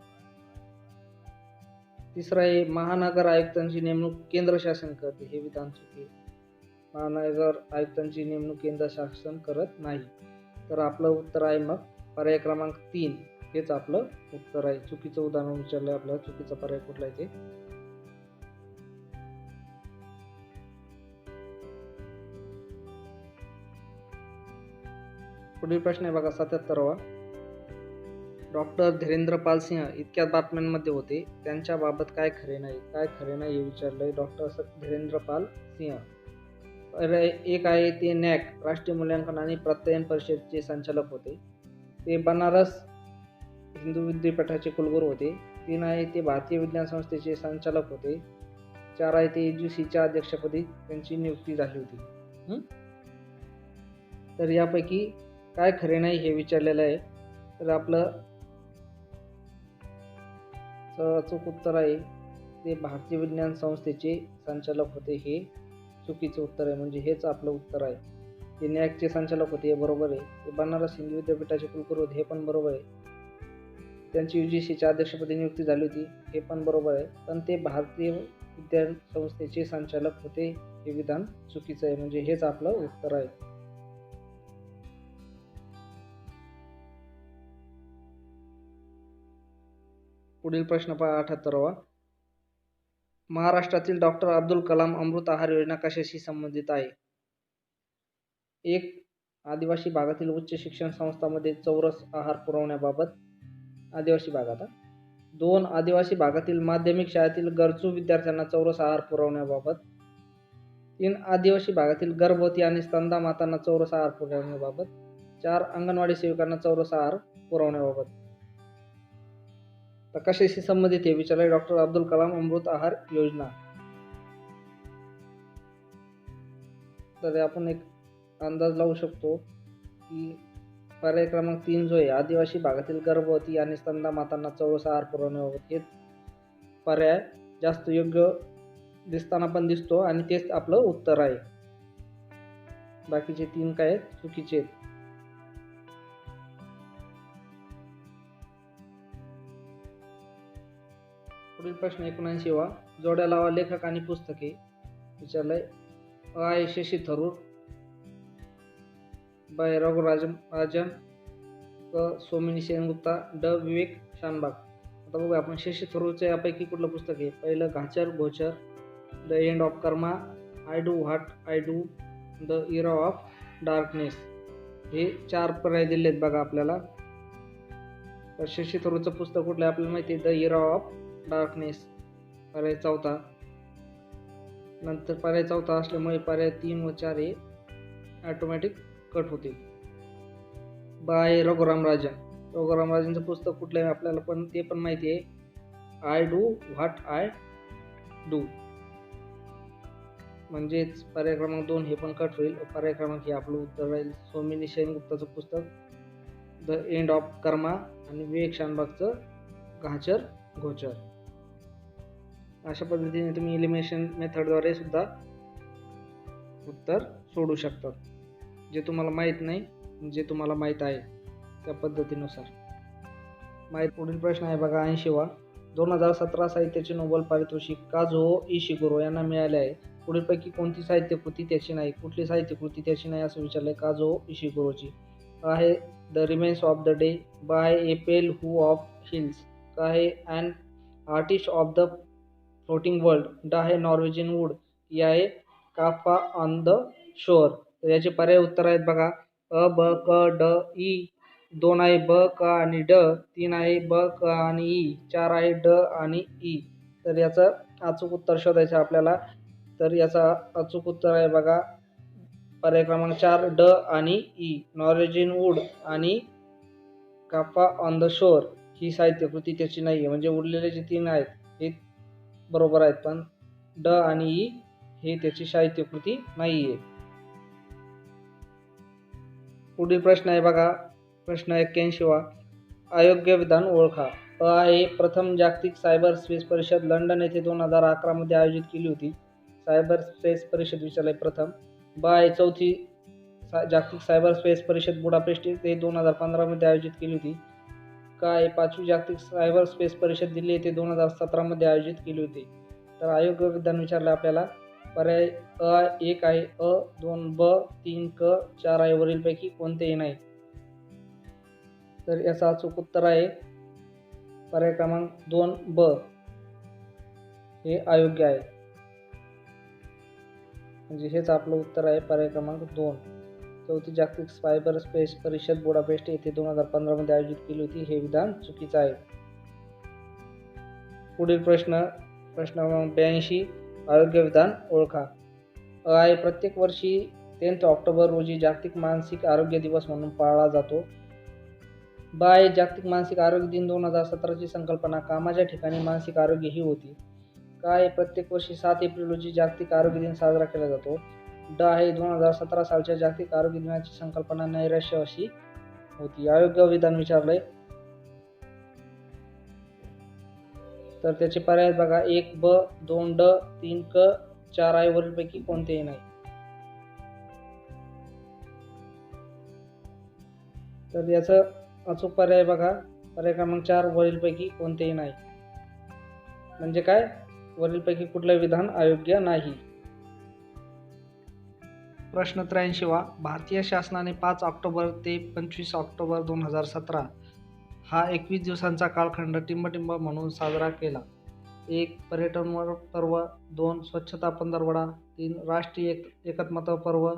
तिसरं आहे महानगर आयुक्तांची नेमणूक केंद्र शासन करते, हे विधान चुकी आहे. महानगर आयुक्तांची नेमणूक केंद्र शासन करत नाही. तर आपलं उत्तर आहे मग पर्याय क्रमांक 3 हेच आपलं उत्तर आहे. चुकीचं उदाहरण विचारलंय आपल्याला, चुकीचा पर्याय कुठला आहे ते. पुढील प्रश्न आहे बघा 77वा. डॉक्टर धीरेंद्रपाल सिंह इतक्या बातम्यांमध्ये होते, त्यांच्याबाबत काय खरे नाही, काय खरे नाही हे विचारलंय डॉक्टर धीरेंद्रपाल सिंह. एक आहे ते नॅक राष्ट्रीय मूल्यांकन आणि प्रत्ययन परिषदेचे संचालक होते. ते बनारस हिंदू विद्यापीठाचे कुलगुरू होते. 3 आहे ते भारतीय विज्ञान संस्थेचे संचालक होते. 4 आहे ते UGCच्या अध्यक्षपदी त्यांची नियुक्ती झाली होती. तर यापैकी काय खरे नाही हे विचारलेलं आहे. तर आपलं अचूक उत्तर आहे ते भारतीय विज्ञान संस्थेचे संचालक होते. हे चुकीचं उत्तर आहे, म्हणजे हेच आपलं उत्तर आहे. ते नॅकचे संचालक होते हे बरोबर आहे. ते बनारस हिंदू विद्यापीठाचे कुलगुरू होते हे पण बरोबर आहे. त्यांची UGCच्या अध्यक्षपदी नियुक्ती झाली होती हे पण बरोबर आहे. पण ते भारतीय विज्ञान संस्थेचे संचालक होते हे विधान चुकीचं आहे, म्हणजे हेच आपलं उत्तर आहे. पुढील प्रश्न पहा 78वा. महाराष्ट्रातील डॉक्टर अब्दुल कलाम अमृत आहार योजना कशाशी संबंधित आहे? 1. आदिवासी भागातील उच्च शिक्षण संस्थांमध्ये चौरस आहार पुरवण्याबाबत आदिवासी भागात. 2. आदिवासी भागातील माध्यमिक शाळेतील गरजू विद्यार्थ्यांना चौरस आहार पुरवण्याबाबत. 3. आदिवासी भागातील गर्भवती आणि स्तनदा मातांना चौरस आहार पुरवण्याबाबत. 4. अंगणवाडी सेविकांना चौरस आहार पुरवण्याबाबत. तर कशाशी संबंधित हे विचारले डॉक्टर अब्दुल कलाम अमृत आहार योजना. तर आपण एक अंदाज लावू शकतो की पर्याय क्रमांक 3 जो आहे आदिवासी भागातील गर्भवती आणि स्तनदा मातांना चौरस आहार पुरवण्याबाबत, हे पर्याय जास्त योग्य दिसताना पण दिसतो आणि तेच आपलं उत्तर आहे. बाकीचे 3 काय चुकीचे आहेत. पुढील प्रश्न 79वा. जोड्या लावा लेखक आणि पुस्तके विचारलंय. आहे शशी थरूर, बाय रघुराजन, सोमिनी सेनगुप्ता, विवेक शानबाग. आता बघूया आपण शशी थरूरचे यापैकी कुठलं पुस्तक आहे. पहिलं Ghachar Ghochar, the end of karma, I do what I do, the era of darkness. हे 4 पर्याय दिलेत बघा आपल्याला. तर शशी थरूरचं पुस्तक कुठलं आहे आपल्याला माहिती आहे, द इरा ऑफ डार्कनेस. पर्याय 4. नंतर पर्याय 4 असल्यामुळे पर्याय 3 व 4 हे ऑटोमॅटिक कट होतील. बाय रघुराम राजनचं पुस्तक कुठलं आहे आपल्याला पण ते पण माहिती आहे, I do what I do. म्हणजेच पर्याय क्रमांक 2 हे पण कट होईल. पर्याय क्रमांक हे आपलं उत्तर राहील. सोमिनी सेनगुप्ताचं पुस्तक द एंड ऑफ कर्मा आणि विवेक शानबागचं घाचर घोचर. अशा पद्धतीने तुम्ही एलिमिनेशन मेथडद्वारे सुद्धा उत्तर सोडू शकतात. जे तुम्हाला माहीत नाही, जे तुम्हाला माहीत आहे त्या पद्धतीनुसार. पुढील प्रश्न आहे बघा 80वा. 2017 साहित्याचे नोबेल पारितोषिक काझुओ इशिगुरो यांना मिळाले आहे. पुढीलपैकी कोणती साहित्यकृती त्याची नाही? कुठली साहित्यकृती त्याची नाही असं विचारलंय काझुओ इशिगुरोची. आहे the remains of the day, by a pale view of hills, का आहे an artist of the floating world, ड आहे नॉर्वेजियन वूड, ही आहे काफा ऑन द शोअर. तर याचे पर्याय उत्तर आहेत बघा. अ, ब, क, ड, ई. 2 आहे ब, क आणि ड. 3 आहे ब, क आणि ई. 4 आहे ड आणि ई. तर याचं अचूक उत्तर शोधायचं आपल्याला. तर याचा अचूक उत्तर आहे बघा पर्याय क्रमांक 4 ड आणि ई. नॉर्वेजियन वूड आणि काफा ऑन द शोअर ही साहित्यकृती त्याची नाही आहे. म्हणजे उरलेले जे 3 आहेत हे बरोबर आहेत, पण ड आणि ई हे त्याची साहित्यकृती नाही आहे. पुढील प्रश्न आहे बघा प्रश्न 81वा. अयोग्य विधान ओळखा. अ आहे प्रथम जागतिक सायबर स्पेस परिषद लंडन येथे 2011 मध्ये आयोजित केली होती. सायबर स्पेस परिषद विचारलंय प्रथम. ब आहे चौथी जागतिक सायबर स्पेस परिषद बुडापेस्ट येथे 2015 मध्ये आयोजित केली होती. का आहे 5वी जागतिक सायबर स्पेस परिषद दिल्ली येथे 2017 मध्ये आयोजित केली होती. तर अयोग्य विधान विचारलं आपल्याला. पर्याय 1 आहे अ, 2 ब, 3 क, 4 आहे वरीलपैकी कोणतेही नाही. तर याचा अचूक उत्तर आहे पर्याय क्रमांक 2 ब हे अयोग्य आहे. म्हणजे हेच आपलं उत्तर आहे पर्याय क्रमांक 2. चौथी जागतिक सायबर स्पेस परिषद बुडापेस्ट येथे 2015 मध्ये आयोजित केली होती. हे विधान चुकीचं आहे. पुढील प्रश्न क्रमांक 82. आरोग्य विधान ओळखा. अ आहे प्रत्येक वर्षी 10 ऑक्टोबर रोजी जागतिक मानसिक आरोग्य दिवस म्हणून पाळला जातो. ब आहे जागतिक मानसिक आरोग्य दिन 2017ची संकल्पना कामाच्या ठिकाणी मानसिक आरोग्य ही होती. काय प्रत्येक वर्षी 7 एप्रिल रोजी जागतिक आरोग्य दिन साजरा केला जातो. ड आहे 2017 सालच्या जागतिक आरोग्य दिनाची संकल्पना नैराश्य अशी होती. आरोग्य विधान विचारलंय तर त्याचे पर्याय बघा. 1 ब, 2 ड, 3 क, 4 आहे वरीलपैकी कोणतेही नाही. तर याचं अचूक पर्याय बघा. पर्याय क्रमांक 4 वरीलपैकी कोणतेही नाही. म्हणजे काय, वरीलपैकी कुठलं विधान अयोग्य नाही. प्रश्न 83. भारतीय शासनाने 5 ऑक्टोबर ते 25 ऑक्टोबर 2017 हा 21 दिवसांचा कालखंड टिंबटिंब म्हणून साजरा केला. 1 पर्यटन पर्व, 2 स्वच्छता पंधरवडा, 3 राष्ट्रीय एकात्मता पर्व,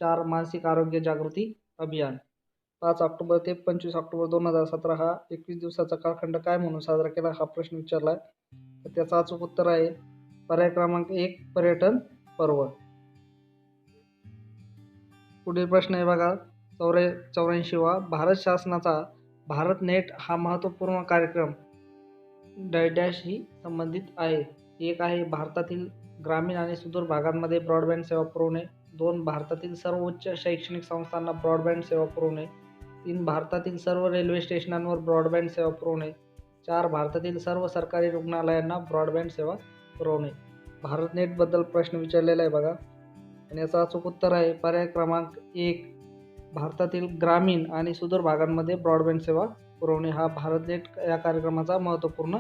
4 मानसिक आरोग्य जागृती अभियान. 5 ऑक्टोबर ते 25 ऑक्टोबर 2017 हा 21 दिवसाचा कालखंड काय म्हणून साजरा केला हा प्रश्न विचारलाय. तर त्याचं अचूक उत्तर आहे पर्याय क्रमांक 1 पर्यटन पर्व. पुढील प्रश्न आहे बघा. 84. भारत शासनाचा भारत नेट हा महत्त्वपूर्ण कार्यक्रम डॅशशी संबंधित आहे. 1 आहे भारतातील ग्रामीण आणि सुदूर भागांमध्ये ब्रॉडबँड सेवा पुरवणे. 2 भारतातील सर्व उच्च शैक्षणिक संस्थांना ब्रॉडबँड सेवा पुरवणे. 3 भारतातील सर्व रेल्वे स्टेशनांवर ब्रॉडबँड सेवा पुरवणे. 4 भारतातील सर्व सरकारी रुग्णालयांना ब्रॉडबँड सेवा पुरवणे. भारत नेटबद्दल प्रश्न विचारलेला आहे बघा. आणि याचं अचूक उत्तर आहे पर्याय क्रमांक 1 भारतातील ग्रामीण आणि सुदूर भागांमध्ये ब्रॉडबँड सेवा पुरवणे हा भारत नेट या कार्यक्रमाचा महत्त्वपूर्ण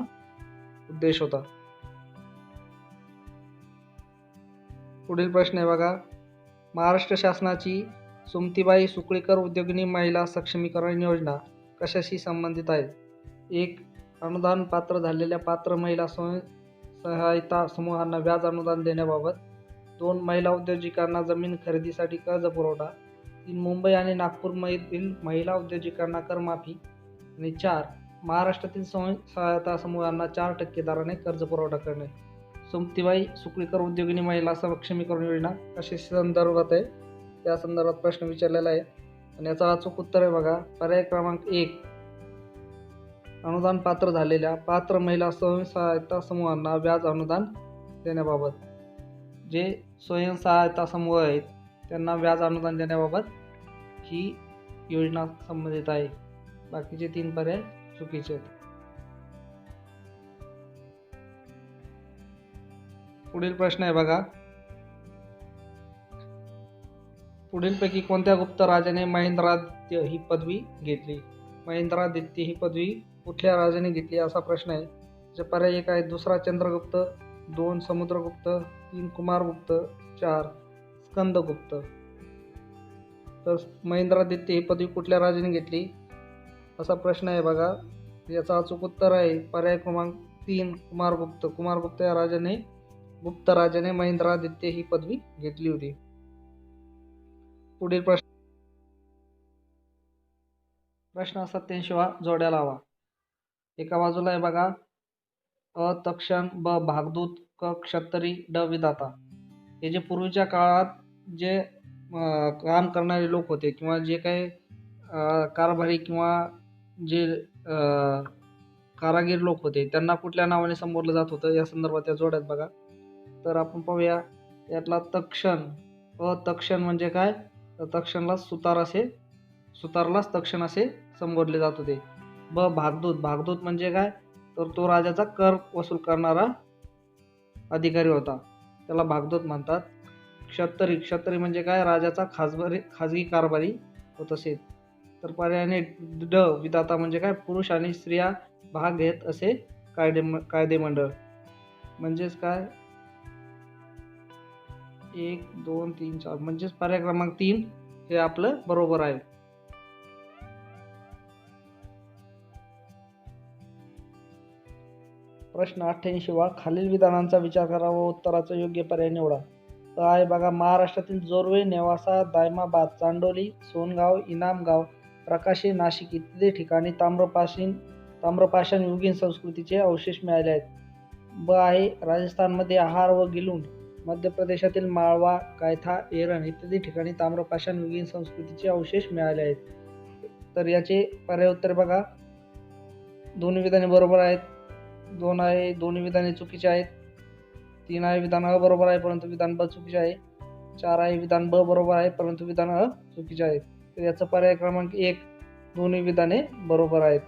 उद्देश होता. पुढील प्रश्न आहे बघा. महाराष्ट्र शासनाची सुमतीबाई सुकळीकर उद्योगिनी महिला सक्षमीकरण योजना कशाशी संबंधित आहे. 1 अनुदान पात्र झालेल्या पात्र महिला स्वयंसहायता समूहांना व्याज अनुदान देण्याबाबत. 2 महिला उद्योजकांना जमीन खरेदीसाठी कर्ज पुरवठा. 3 मुंबई आणि नागपूरमधील महिला उद्योजकांना करमाफी. आणि 4 महाराष्ट्रातील स्वयंसहायता समूहांना 4% दराने कर्ज पुरवठा करणे. सुमतीबाई सुकळीकर उद्योगिनी महिला सक्षमीकरण योजना कशा संदर्भात आहे त्या संदर्भात प्रश्न विचारलेला आहे. आणि याचं अचूक उत्तर आहे बघा पर्याय क्रमांक 1 अनुदान पात्र झालेल्या पात्र महिला स्वयंसहायता समूहांना व्याज अनुदान देण्याबाबत. जे स्वयंसहायता समूह आहेत त्यांना व्याज अनुदान देण्याबाबत ही योजना संबंधित आहे. बाकीचे 3 पर्याय चुकीचे आहेत. पुढील प्रश्न आहे बघा. पुढीलपैकी कोणत्या गुप्त राजाने महेंद्रादित्य ही पदवी घेतली. महेंद्रादित्य ही पदवी कुठल्या राजाने घेतली असा प्रश्न आहे. जे पर्याय 1 आहे दुसरा चंद्रगुप्त, 2 समुद्रगुप्त, 3 कुमारगुप्त, 4 स्कंदगुप्त. तर महेंद्रादित्य ही पदवी कुठल्या राजाने घेतली असा प्रश्न आहे बघा. याचा अचूक उत्तर आहे पर्याय क्रमांक 3 कुमारगुप्त. कुमारगुप्त या गुप्त राजाने महेंद्रादित्य ही पदवी घेतली होती. पुढील प्रश्न 87. जोड्या लावा. एका बाजूला आहे बघा अ तक्षण, ब भागदूत, क क्षत्तरी, ड विधाता. हे जे पूर्वीच्या काळात जे काम करणारे लोक होते किंवा जे काही कारभारी किंवा जे कारागीर लोक होते त्यांना कुठल्या नावाने संबोधलं जात होतं या संदर्भात या जोड्यात बघा. तर आपण पाहूया यातला तक्षण. तक्षण म्हणजे काय, तर तक्षणलाच सुतारलाच तक्षण असे संबोधले जात होते. ब भागदूत. भागदूत म्हणजे काय, तर तो राजाचा कर वसूल करणारा अधिकारी होता, त्याला भागदूत म्हणतात. क्षत्तरी म्हणजे काय, राजाचा खाजगी कारभारी होत असे. तर पर्यायाने ड विधाता म्हणजे काय, पुरुष आणि स्त्रिया भाग घेत असे कायदेमंडळ. म्हणजेच काय 1 2 3 4 म्हणजेच पर्याय क्रमांक 3 हे आपलं बरोबर आहे. प्रश्न 88. खालील विधानांचा विचार करा व उत्तराचा योग्य पर्याय निवडा. आहे बघा महाराष्ट्रातील जोर्वे, नेवासा, दायमाबाद, चांडोली, सोनगाव, इनामगाव, प्रकाशी, नाशिक इत्यादी ठिकाणी ताम्रपाषाण युगीन संस्कृतीचे अवशेष मिळाले आहेत. ब आहे राजस्थानमध्ये आहार व गिलुंड, मध्य प्रदेशातील माळवा, कायथा, एरन इत्यादी ठिकाणी ताम्रपाषाण युगीन संस्कृतीचे अवशेष मिळाले आहेत. तर याचे पर्याय उत्तर बघा. दोन्ही विधाने बरोबर आहेत. 2 आहे दोन्ही विधाने चुकीचे आहेत. 3 आहे विधान अ बरोबर आहे परंतु विधान ब चुकीचे आहे. 4 आहे विधान ब बरोबर आहे परंतु विधान अ चुकीचे आहे. तर याचा पर्याय क्रमांक 1 दोन्ही विधाने बरोबर आहेत.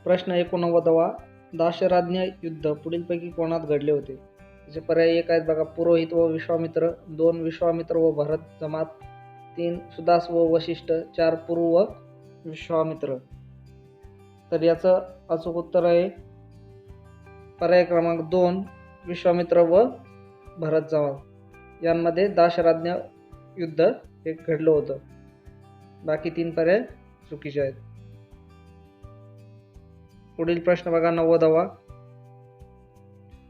प्रश्न 89वा. दाशराज्ञ युद्ध पुढीलपैकी कोणात घडले होते? त्याचे पर्याय 1 आहेत बघा. पुरोहित व विश्वामित्र, 2 विश्वामित्र व भरत जमात, 3 सुदास व वशिष्ठ, 4 पुरू व विश्वामित्र. तर याचं अचूक उत्तर आहे पर्याय क्रमांक 2 विश्वामित्र व भरत जमात यांमध्ये दाशराज्ञ युद्ध हे घडलं होतं. बाकी 3 पर्याय चुकीचे आहेत. पुढील प्रश्न बघा 90वा.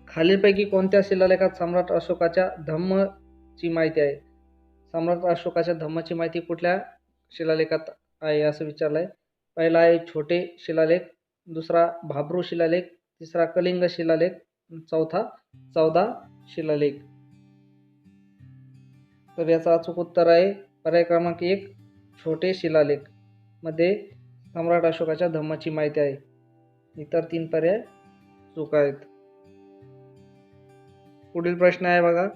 खालीलपैकी कोणत्या शिलालेखात सम्राट अशोकाच्या धम्मची माहिती आहे? सम्राट अशोकाच्या धम्मची माहिती कुठल्या शिलालेखात आहे असं विचारलंय. पहिला आहे छोटे शिलालेख, दुसरा भाब्रू शिलालेख, तिसरा कलिंग शिलालेख, चौथा चौदा शिलालेख. तर याचा अचूक उत्तर आहे पर्याय क्रमांक 1 छोटे शिलालेख मध्ये सम्राट अशोकाच्या धम्मची माहिती आहे. इतर 3 पर्याय चूक आहेत. पुढील प्रश्न आहे बघा.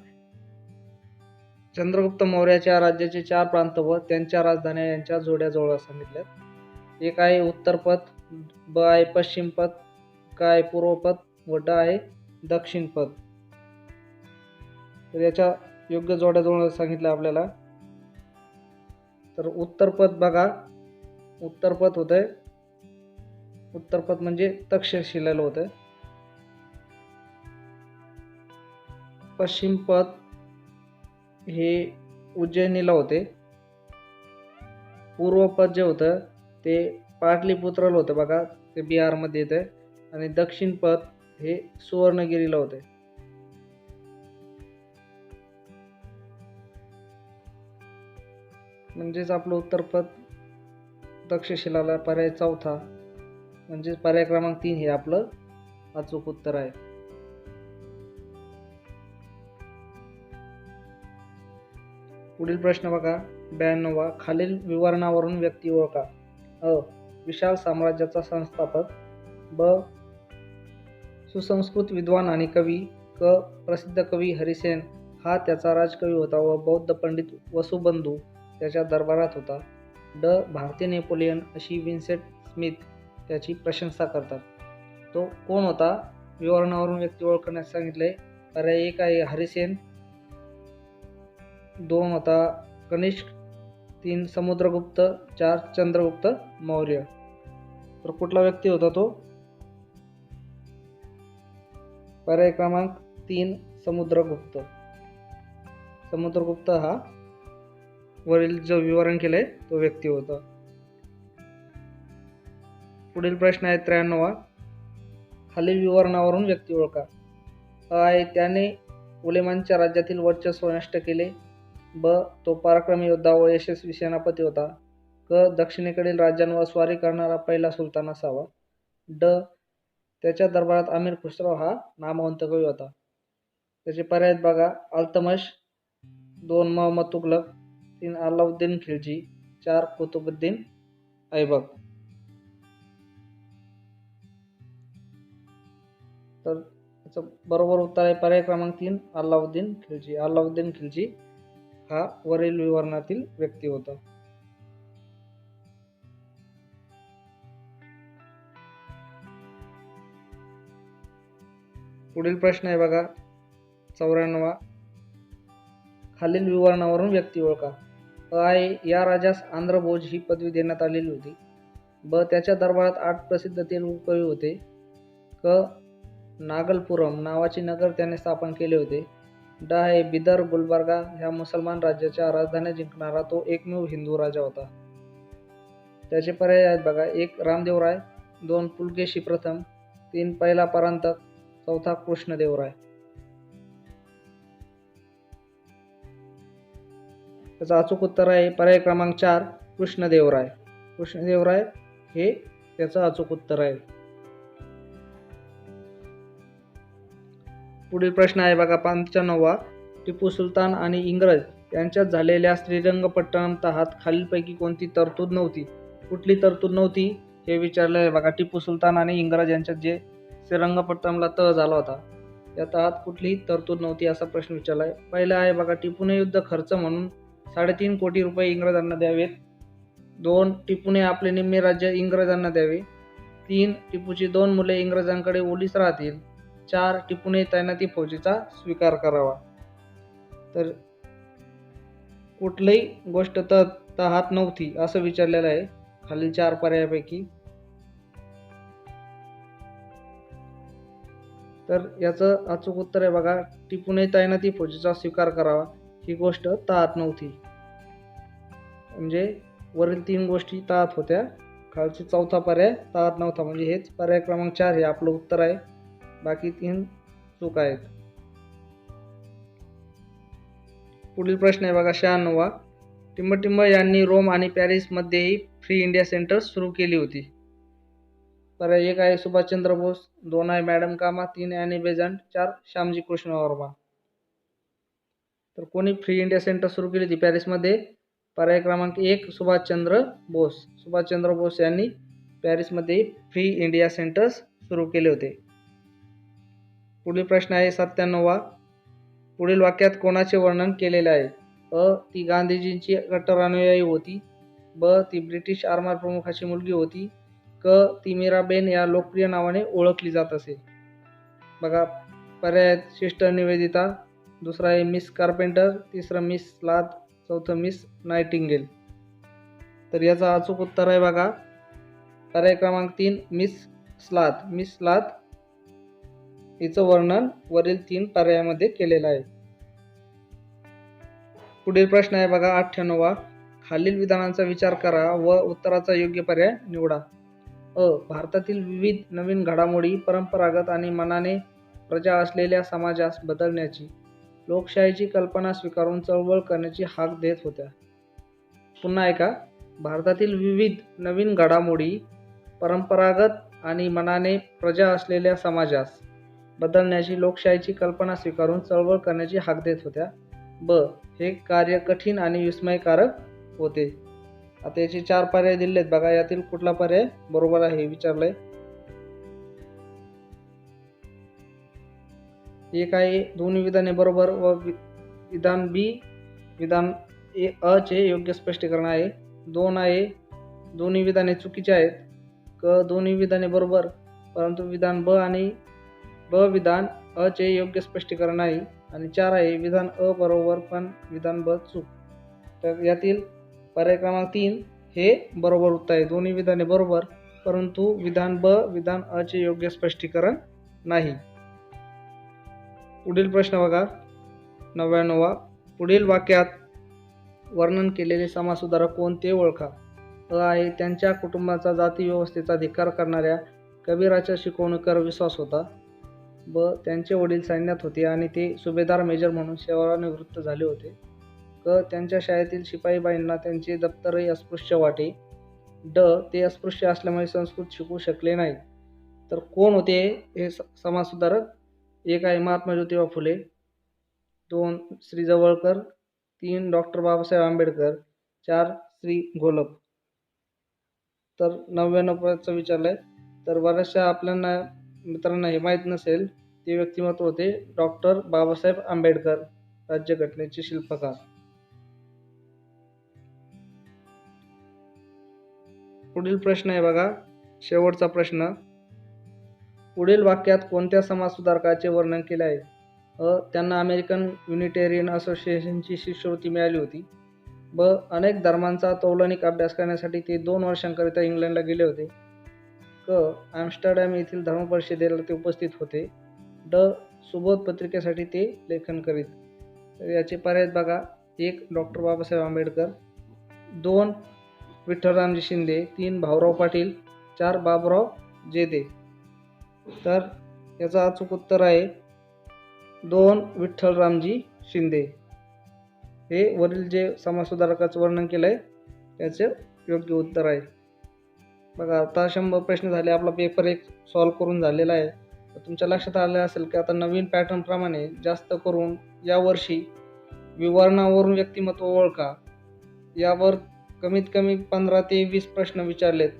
चंद्रगुप्त मौर्याच्या राज्याचे 4 प्रांत व त्यांच्या राजधान्या यांच्या जोड्या जवळ सांगितल्यात. 1 आहे उत्तर पथ, ब आहे पश्चिम पथ, क आहे पूर्व पथ व ड आहे दक्षिण पथ. तर याच्या योग्य जोड्या जवळ सांगितलं आपल्याला. तर उत्तर पथ बघा. उत्तर पथ होतंय, उत्तर पथ म्हणजे तक्षशिलेला होतं. पश्चिम पथ हे उज्जैनीला होते. पूर्व पथ जे होतं ते पाटलीपुत्रला होतं बघा, ते बिहारमध्ये येतं. आणि दक्षिण पथ हे सुवर्णगिरीला होते. म्हणजेच आपलं उत्तर पथ तक्षशिलाला पर्याय चौथा म्हणजे पर्याय क्रमांक 3 हे आपलं अचूक उत्तर आहे. पुढील प्रश्न बघा 92वा. खालील विवरणावरून व्यक्ती ओळखा. अ विशाल साम्राज्याचा संस्थापक, ब सुसंस्कृत विद्वान आणि कवी, क प्रसिद्ध कवी हरिसेन हा त्याचा राजकवी होता व बौद्ध पंडित वसुबंधू त्याच्या दरबारात होता, ड भारतीय नेपोलियन अशी विन्सेंट स्मिथ त्याची प्रशंसा करतात. तो कोण होता? विवरणावरून व्यक्ती ओळखण्यास सांगितले. पर्याय 1 आहे हरिसेन, 2 होता कनिष्क, 3 समुद्रगुप्त, 4 चंद्रगुप्त मौर्य. तर कुठला व्यक्ती होता तो? पर्याय क्रमांक 3 समुद्रगुप्त. समुद्रगुप्त हा वरील जो विवरण केलंय तो व्यक्ती होता. पुढील प्रश्न आहे 93वा. खालील विवरणावरून व्यक्ती ओळखा. अ आहे त्याने उलेमानच्या राज्यातील वर्चस्व नष्ट केले, ब तो पराक्रमी योद्धा व यशस्वी सेनापती होता, क दक्षिणेकडील राज्यांवर स्वारी करणारा पहिला सुलतान असावा, ड त्याच्या दरबारात अमीर खुसरो हा नामवंत कवी होता. त्याचे पर्याय बघा. अल्तमश, 2 मोहम्मद तुगलक, 3 अलाउद्दीन खिलजी, 4 कुतुबुद्दीन ऐबक. तर याचं बरोबर उत्तर आहे पर्याय क्रमांक 3 अलाउद्दीन खिलजी. अलाउद्दीन खिलजी हा वरील विवरणातील व्यक्ती होता. पुढील प्रश्न आहे बघा 94वा. खालील विवरणावरून व्यक्ती ओळखा. अ आहे या राजास आंध्रभोज ही पदवी देण्यात आलेली होती, ब त्याच्या दरबारात 8 प्रसिद्ध तेलुगू कवी होते, क नागलपुरम नावाचे नगर त्याने स्थापन केले होते, ड आहे बिदर गुलबर्गा ह्या मुसलमान राज्याच्या राजधान्या जिंकणारा तो एकमेव हिंदू राजा होता. त्याचे पर्याय आहेत बघा. 1 रामदेव राय, 2 पुलकेशी प्रथम, 3 पहिला परांतक, चौथा कृष्णदेवराय. त्याचं अचूक उत्तर आहे पर्याय क्रमांक 4 कृष्णदेवराय. कृष्णदेवराय हे त्याचं अचूक उत्तर आहे. पुढील प्रश्न आहे बघा 95वा. टिपू सुलतान आणि इंग्रज यांच्यात झालेल्या श्रीरंगपट्टणम तहात खालीलपैकी कोणती तरतूद नव्हती? कुठली तरतूद नव्हती हे विचारलं आहे बघा. टिपू सुलतान आणि इंग्रज यांच्यात जे श्रीरंगपट्टणमला तह झाला होता त्या तहात कुठलीही तरतूद नव्हती असा प्रश्न विचारला आहे. पहिला आहे बघा टिपूने युद्ध खर्च म्हणून 3.5 कोटी रुपये इंग्रजांना द्यावेत. 2 टिपूने आपले निम्मे राज्य इंग्रजांना द्यावे. 3 टिपूची 2 मुले इंग्रजांकडे ओलीस राहतील. 4 टिपूने तैनाती फौजेचा स्वीकार करावा. तर कुठलीही गोष्ट तहात नव्हती असं विचारलेलं आहे खालील 4 पर्यायापैकी. तर याचं अचूक उत्तर आहे बघा टिपूने तैनाती फौजेचा स्वीकार करावा ही गोष्ट तहात नव्हती. म्हणजे वरील 3 गोष्टी तहात होत्या, खालची चौथा पर्याय तहात नव्हता. म्हणजे हेच पर्याय क्रमांक 4 हे आपलं उत्तर आहे. बाकी 3 चूक आहेत. पुढील प्रश्न आहे बघा 96वा. टिंबटिंब यांनी रोम आणि पॅरिसमध्येही फ्री इंडिया सेंटर सुरू केली होती. पर्याय 1 आहे सुभाषचंद्र बोस, 2 आहे मॅडम कामा, 3 आहे ॲनी बेझंट, 4 श्यामजी कृष्ण वर्मा. तर कोणी फ्री इंडिया सेंटर सुरू केली होती पॅरिसमध्ये? पर्याय क्रमांक 1 सुभाषचंद्र बोस. सुभाषचंद्र बोस यांनी पॅरिसमध्ये फ्री इंडिया सेंटर्स सुरू केले होते. पुढील प्रश्न आहे 97वा. पुढील वाक्यात कोणाचे वर्णन केलेले आहे? अ. ती गांधीजींची कट्टर अनुयायी होती. ब. ती ब्रिटिश आरमार प्रमुखाची मुलगी होती. क. ती मीराबेन या लोकप्रिय नावाने ओळखली जात असे. बघा पर्याय सिस्टर निवेदिता, दुसरा आहे मिस कार्पेंटर, तिसरं मिस स्लाद, चौथं मिस नायटिंगेल. तर याचा अचूक उत्तर आहे बघा पर्याय क्रमांक 3 मिस स्लाद. मिस स्लाद हिचं वर्णन वरील 3 पर्यायामध्ये केलेलं आहे. पुढील प्रश्न आहे बघा 98वा. खालील विधानांचा विचार करा व उत्तराचा योग्य पर्याय निवडा. अ. भारतातील विविध नवीन घडामोडी परंपरागत आणि मनाने प्रजा असलेल्या समाजास बदलण्याची, लोकशाहीची कल्पना स्वीकारून चळवळ करण्याची हाक देत होत्या. पुन्हा ऐका. भारतातील विविध नवीन घडामोडी परंपरागत आणि मनाने प्रजा असलेल्या समाजास बदलण्याची, लोकशाहीची कल्पना स्वीकारून चळवळ करण्याची हाक देत होत्या. ब. हे कार्य कठीण आणि विस्मयकारक होते. आता याचे 4 पर्याय दिलेत बघा. यातील कुठला पर्याय बरोबर आहे विचारलंय. 1 आहे दोन्ही विधाने बरोबर व विधान बी विधान अ चे योग्य स्पष्टीकरण आहे. 2 आहे दोन्ही विधाने चुकीचे आहेत. क. दोन्ही विधाने बरोबर परंतु विधान ब आणि विधान अ चे योग्य स्पष्टीकरण आहे. आणि 4 आहे विधान अ बरोबर पण विधान ब चूक. तर यातील पर्याय क्रमांक 3 हे बरोबर उत्तर आहे. दोन्ही विधाने बरोबर परंतु विधान ब विधान अ चे योग्य स्पष्टीकरण नाही. पुढील प्रश्न बघा 99वा. पुढील वाक्यात वर्णन केलेले समाजसुधारक कोणते ओळखा? अ आहे त्यांच्या कुटुंबाचा जाती व्यवस्थेचा धिक्कार करणाऱ्या कबीराच्या शिकवणुकीवर विश्वास होता. ब. त्यांचे वडील सैन्यात होते आणि ते सुभेदार मेजर म्हणून सेवानिवृत्त झाले होते. क. त्यांच्या शाळेतील शिपाईबाईंना त्यांचे दप्तरही अस्पृश्य वाटे. ड. ते अस्पृश्य असल्यामुळे संस्कृत शिकू शकले नाही. तर कोण होते हे समाजसुधारक? 1 आहे महात्मा ज्योतिबा फुले, 2 श्री जवळकर, 3 डॉक्टर बाबासाहेब आंबेडकर, 4 श्री घोलप. तर 99चं विचारलंय. तर बऱ्याचशा आपल्याला मित्रांना हे माहीत नसेल, ते व्यक्तिमत्व होते डॉक्टर बाबासाहेब आंबेडकर, राज्यघटनेचे शिल्पकार. पुढील प्रश्न आहे बघा शेवटचा प्रश्न. पुढील वाक्यात कोणत्या समाजसुधारकाचे वर्णन केले आहे? अ. त्यांना अमेरिकन युनिटेरियन असोसिएशनची शिष्यवृत्ती मिळाली होती. ब. अनेक धर्मांचा तौलनिक अभ्यास करण्यासाठी ते 2 वर्षांकरिता इंग्लंडला गेले होते. क. आम्स्टरडॅम येथील धर्मपरिषदेला ते उपस्थित होते. ड. सुबोध पत्रिकेसाठी ते लेखन करीत. तर याचे पर्याय बघा. 1 डॉक्टर बाबासाहेब आंबेडकर, 2 विठ्ठलरामजी शिंदे, 3 भाऊराव पाटील, 4 बाबुराव जेदे. तर याचं अचूक उत्तर आहे 2 विठ्ठल रामजी शिंदे. हे वरील जे समाजसुधारकाचं वर्णन केलं आहे त्याचं योग्य उत्तर आहे. बघा आता 100 प्रश्न झाले. आपला पेपर एक सॉल्व करून झालेला आहे. तर तुमच्या लक्षात आलं असेल की आता नवीन पॅटर्नप्रमाणे जास्त करून यावर्षी विवरणावरून व्यक्तिमत्व ओळखा यावर कमीत कमी 15 ते 20 प्रश्न विचारलेत.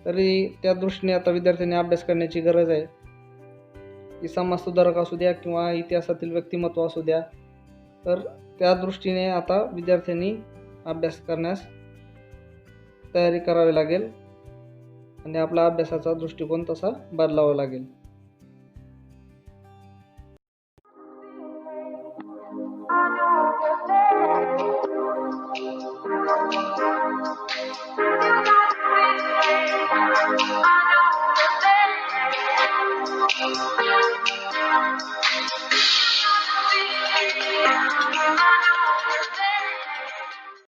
तरी त्या दृष्टीने आता विद्यार्थ्यांनी अभ्यास करण्याची गरज आहे. की समाजसुधारक असू द्या किंवा इतिहासातील व्यक्तिमत्व असू द्या, तर त्या दृष्टीने आता विद्यार्थ्यांनी अभ्यास करण्यास तयारी करावी लागेल आणि आपला अभ्यासाचा दृष्टिकोन तसा बदलावा लागेल.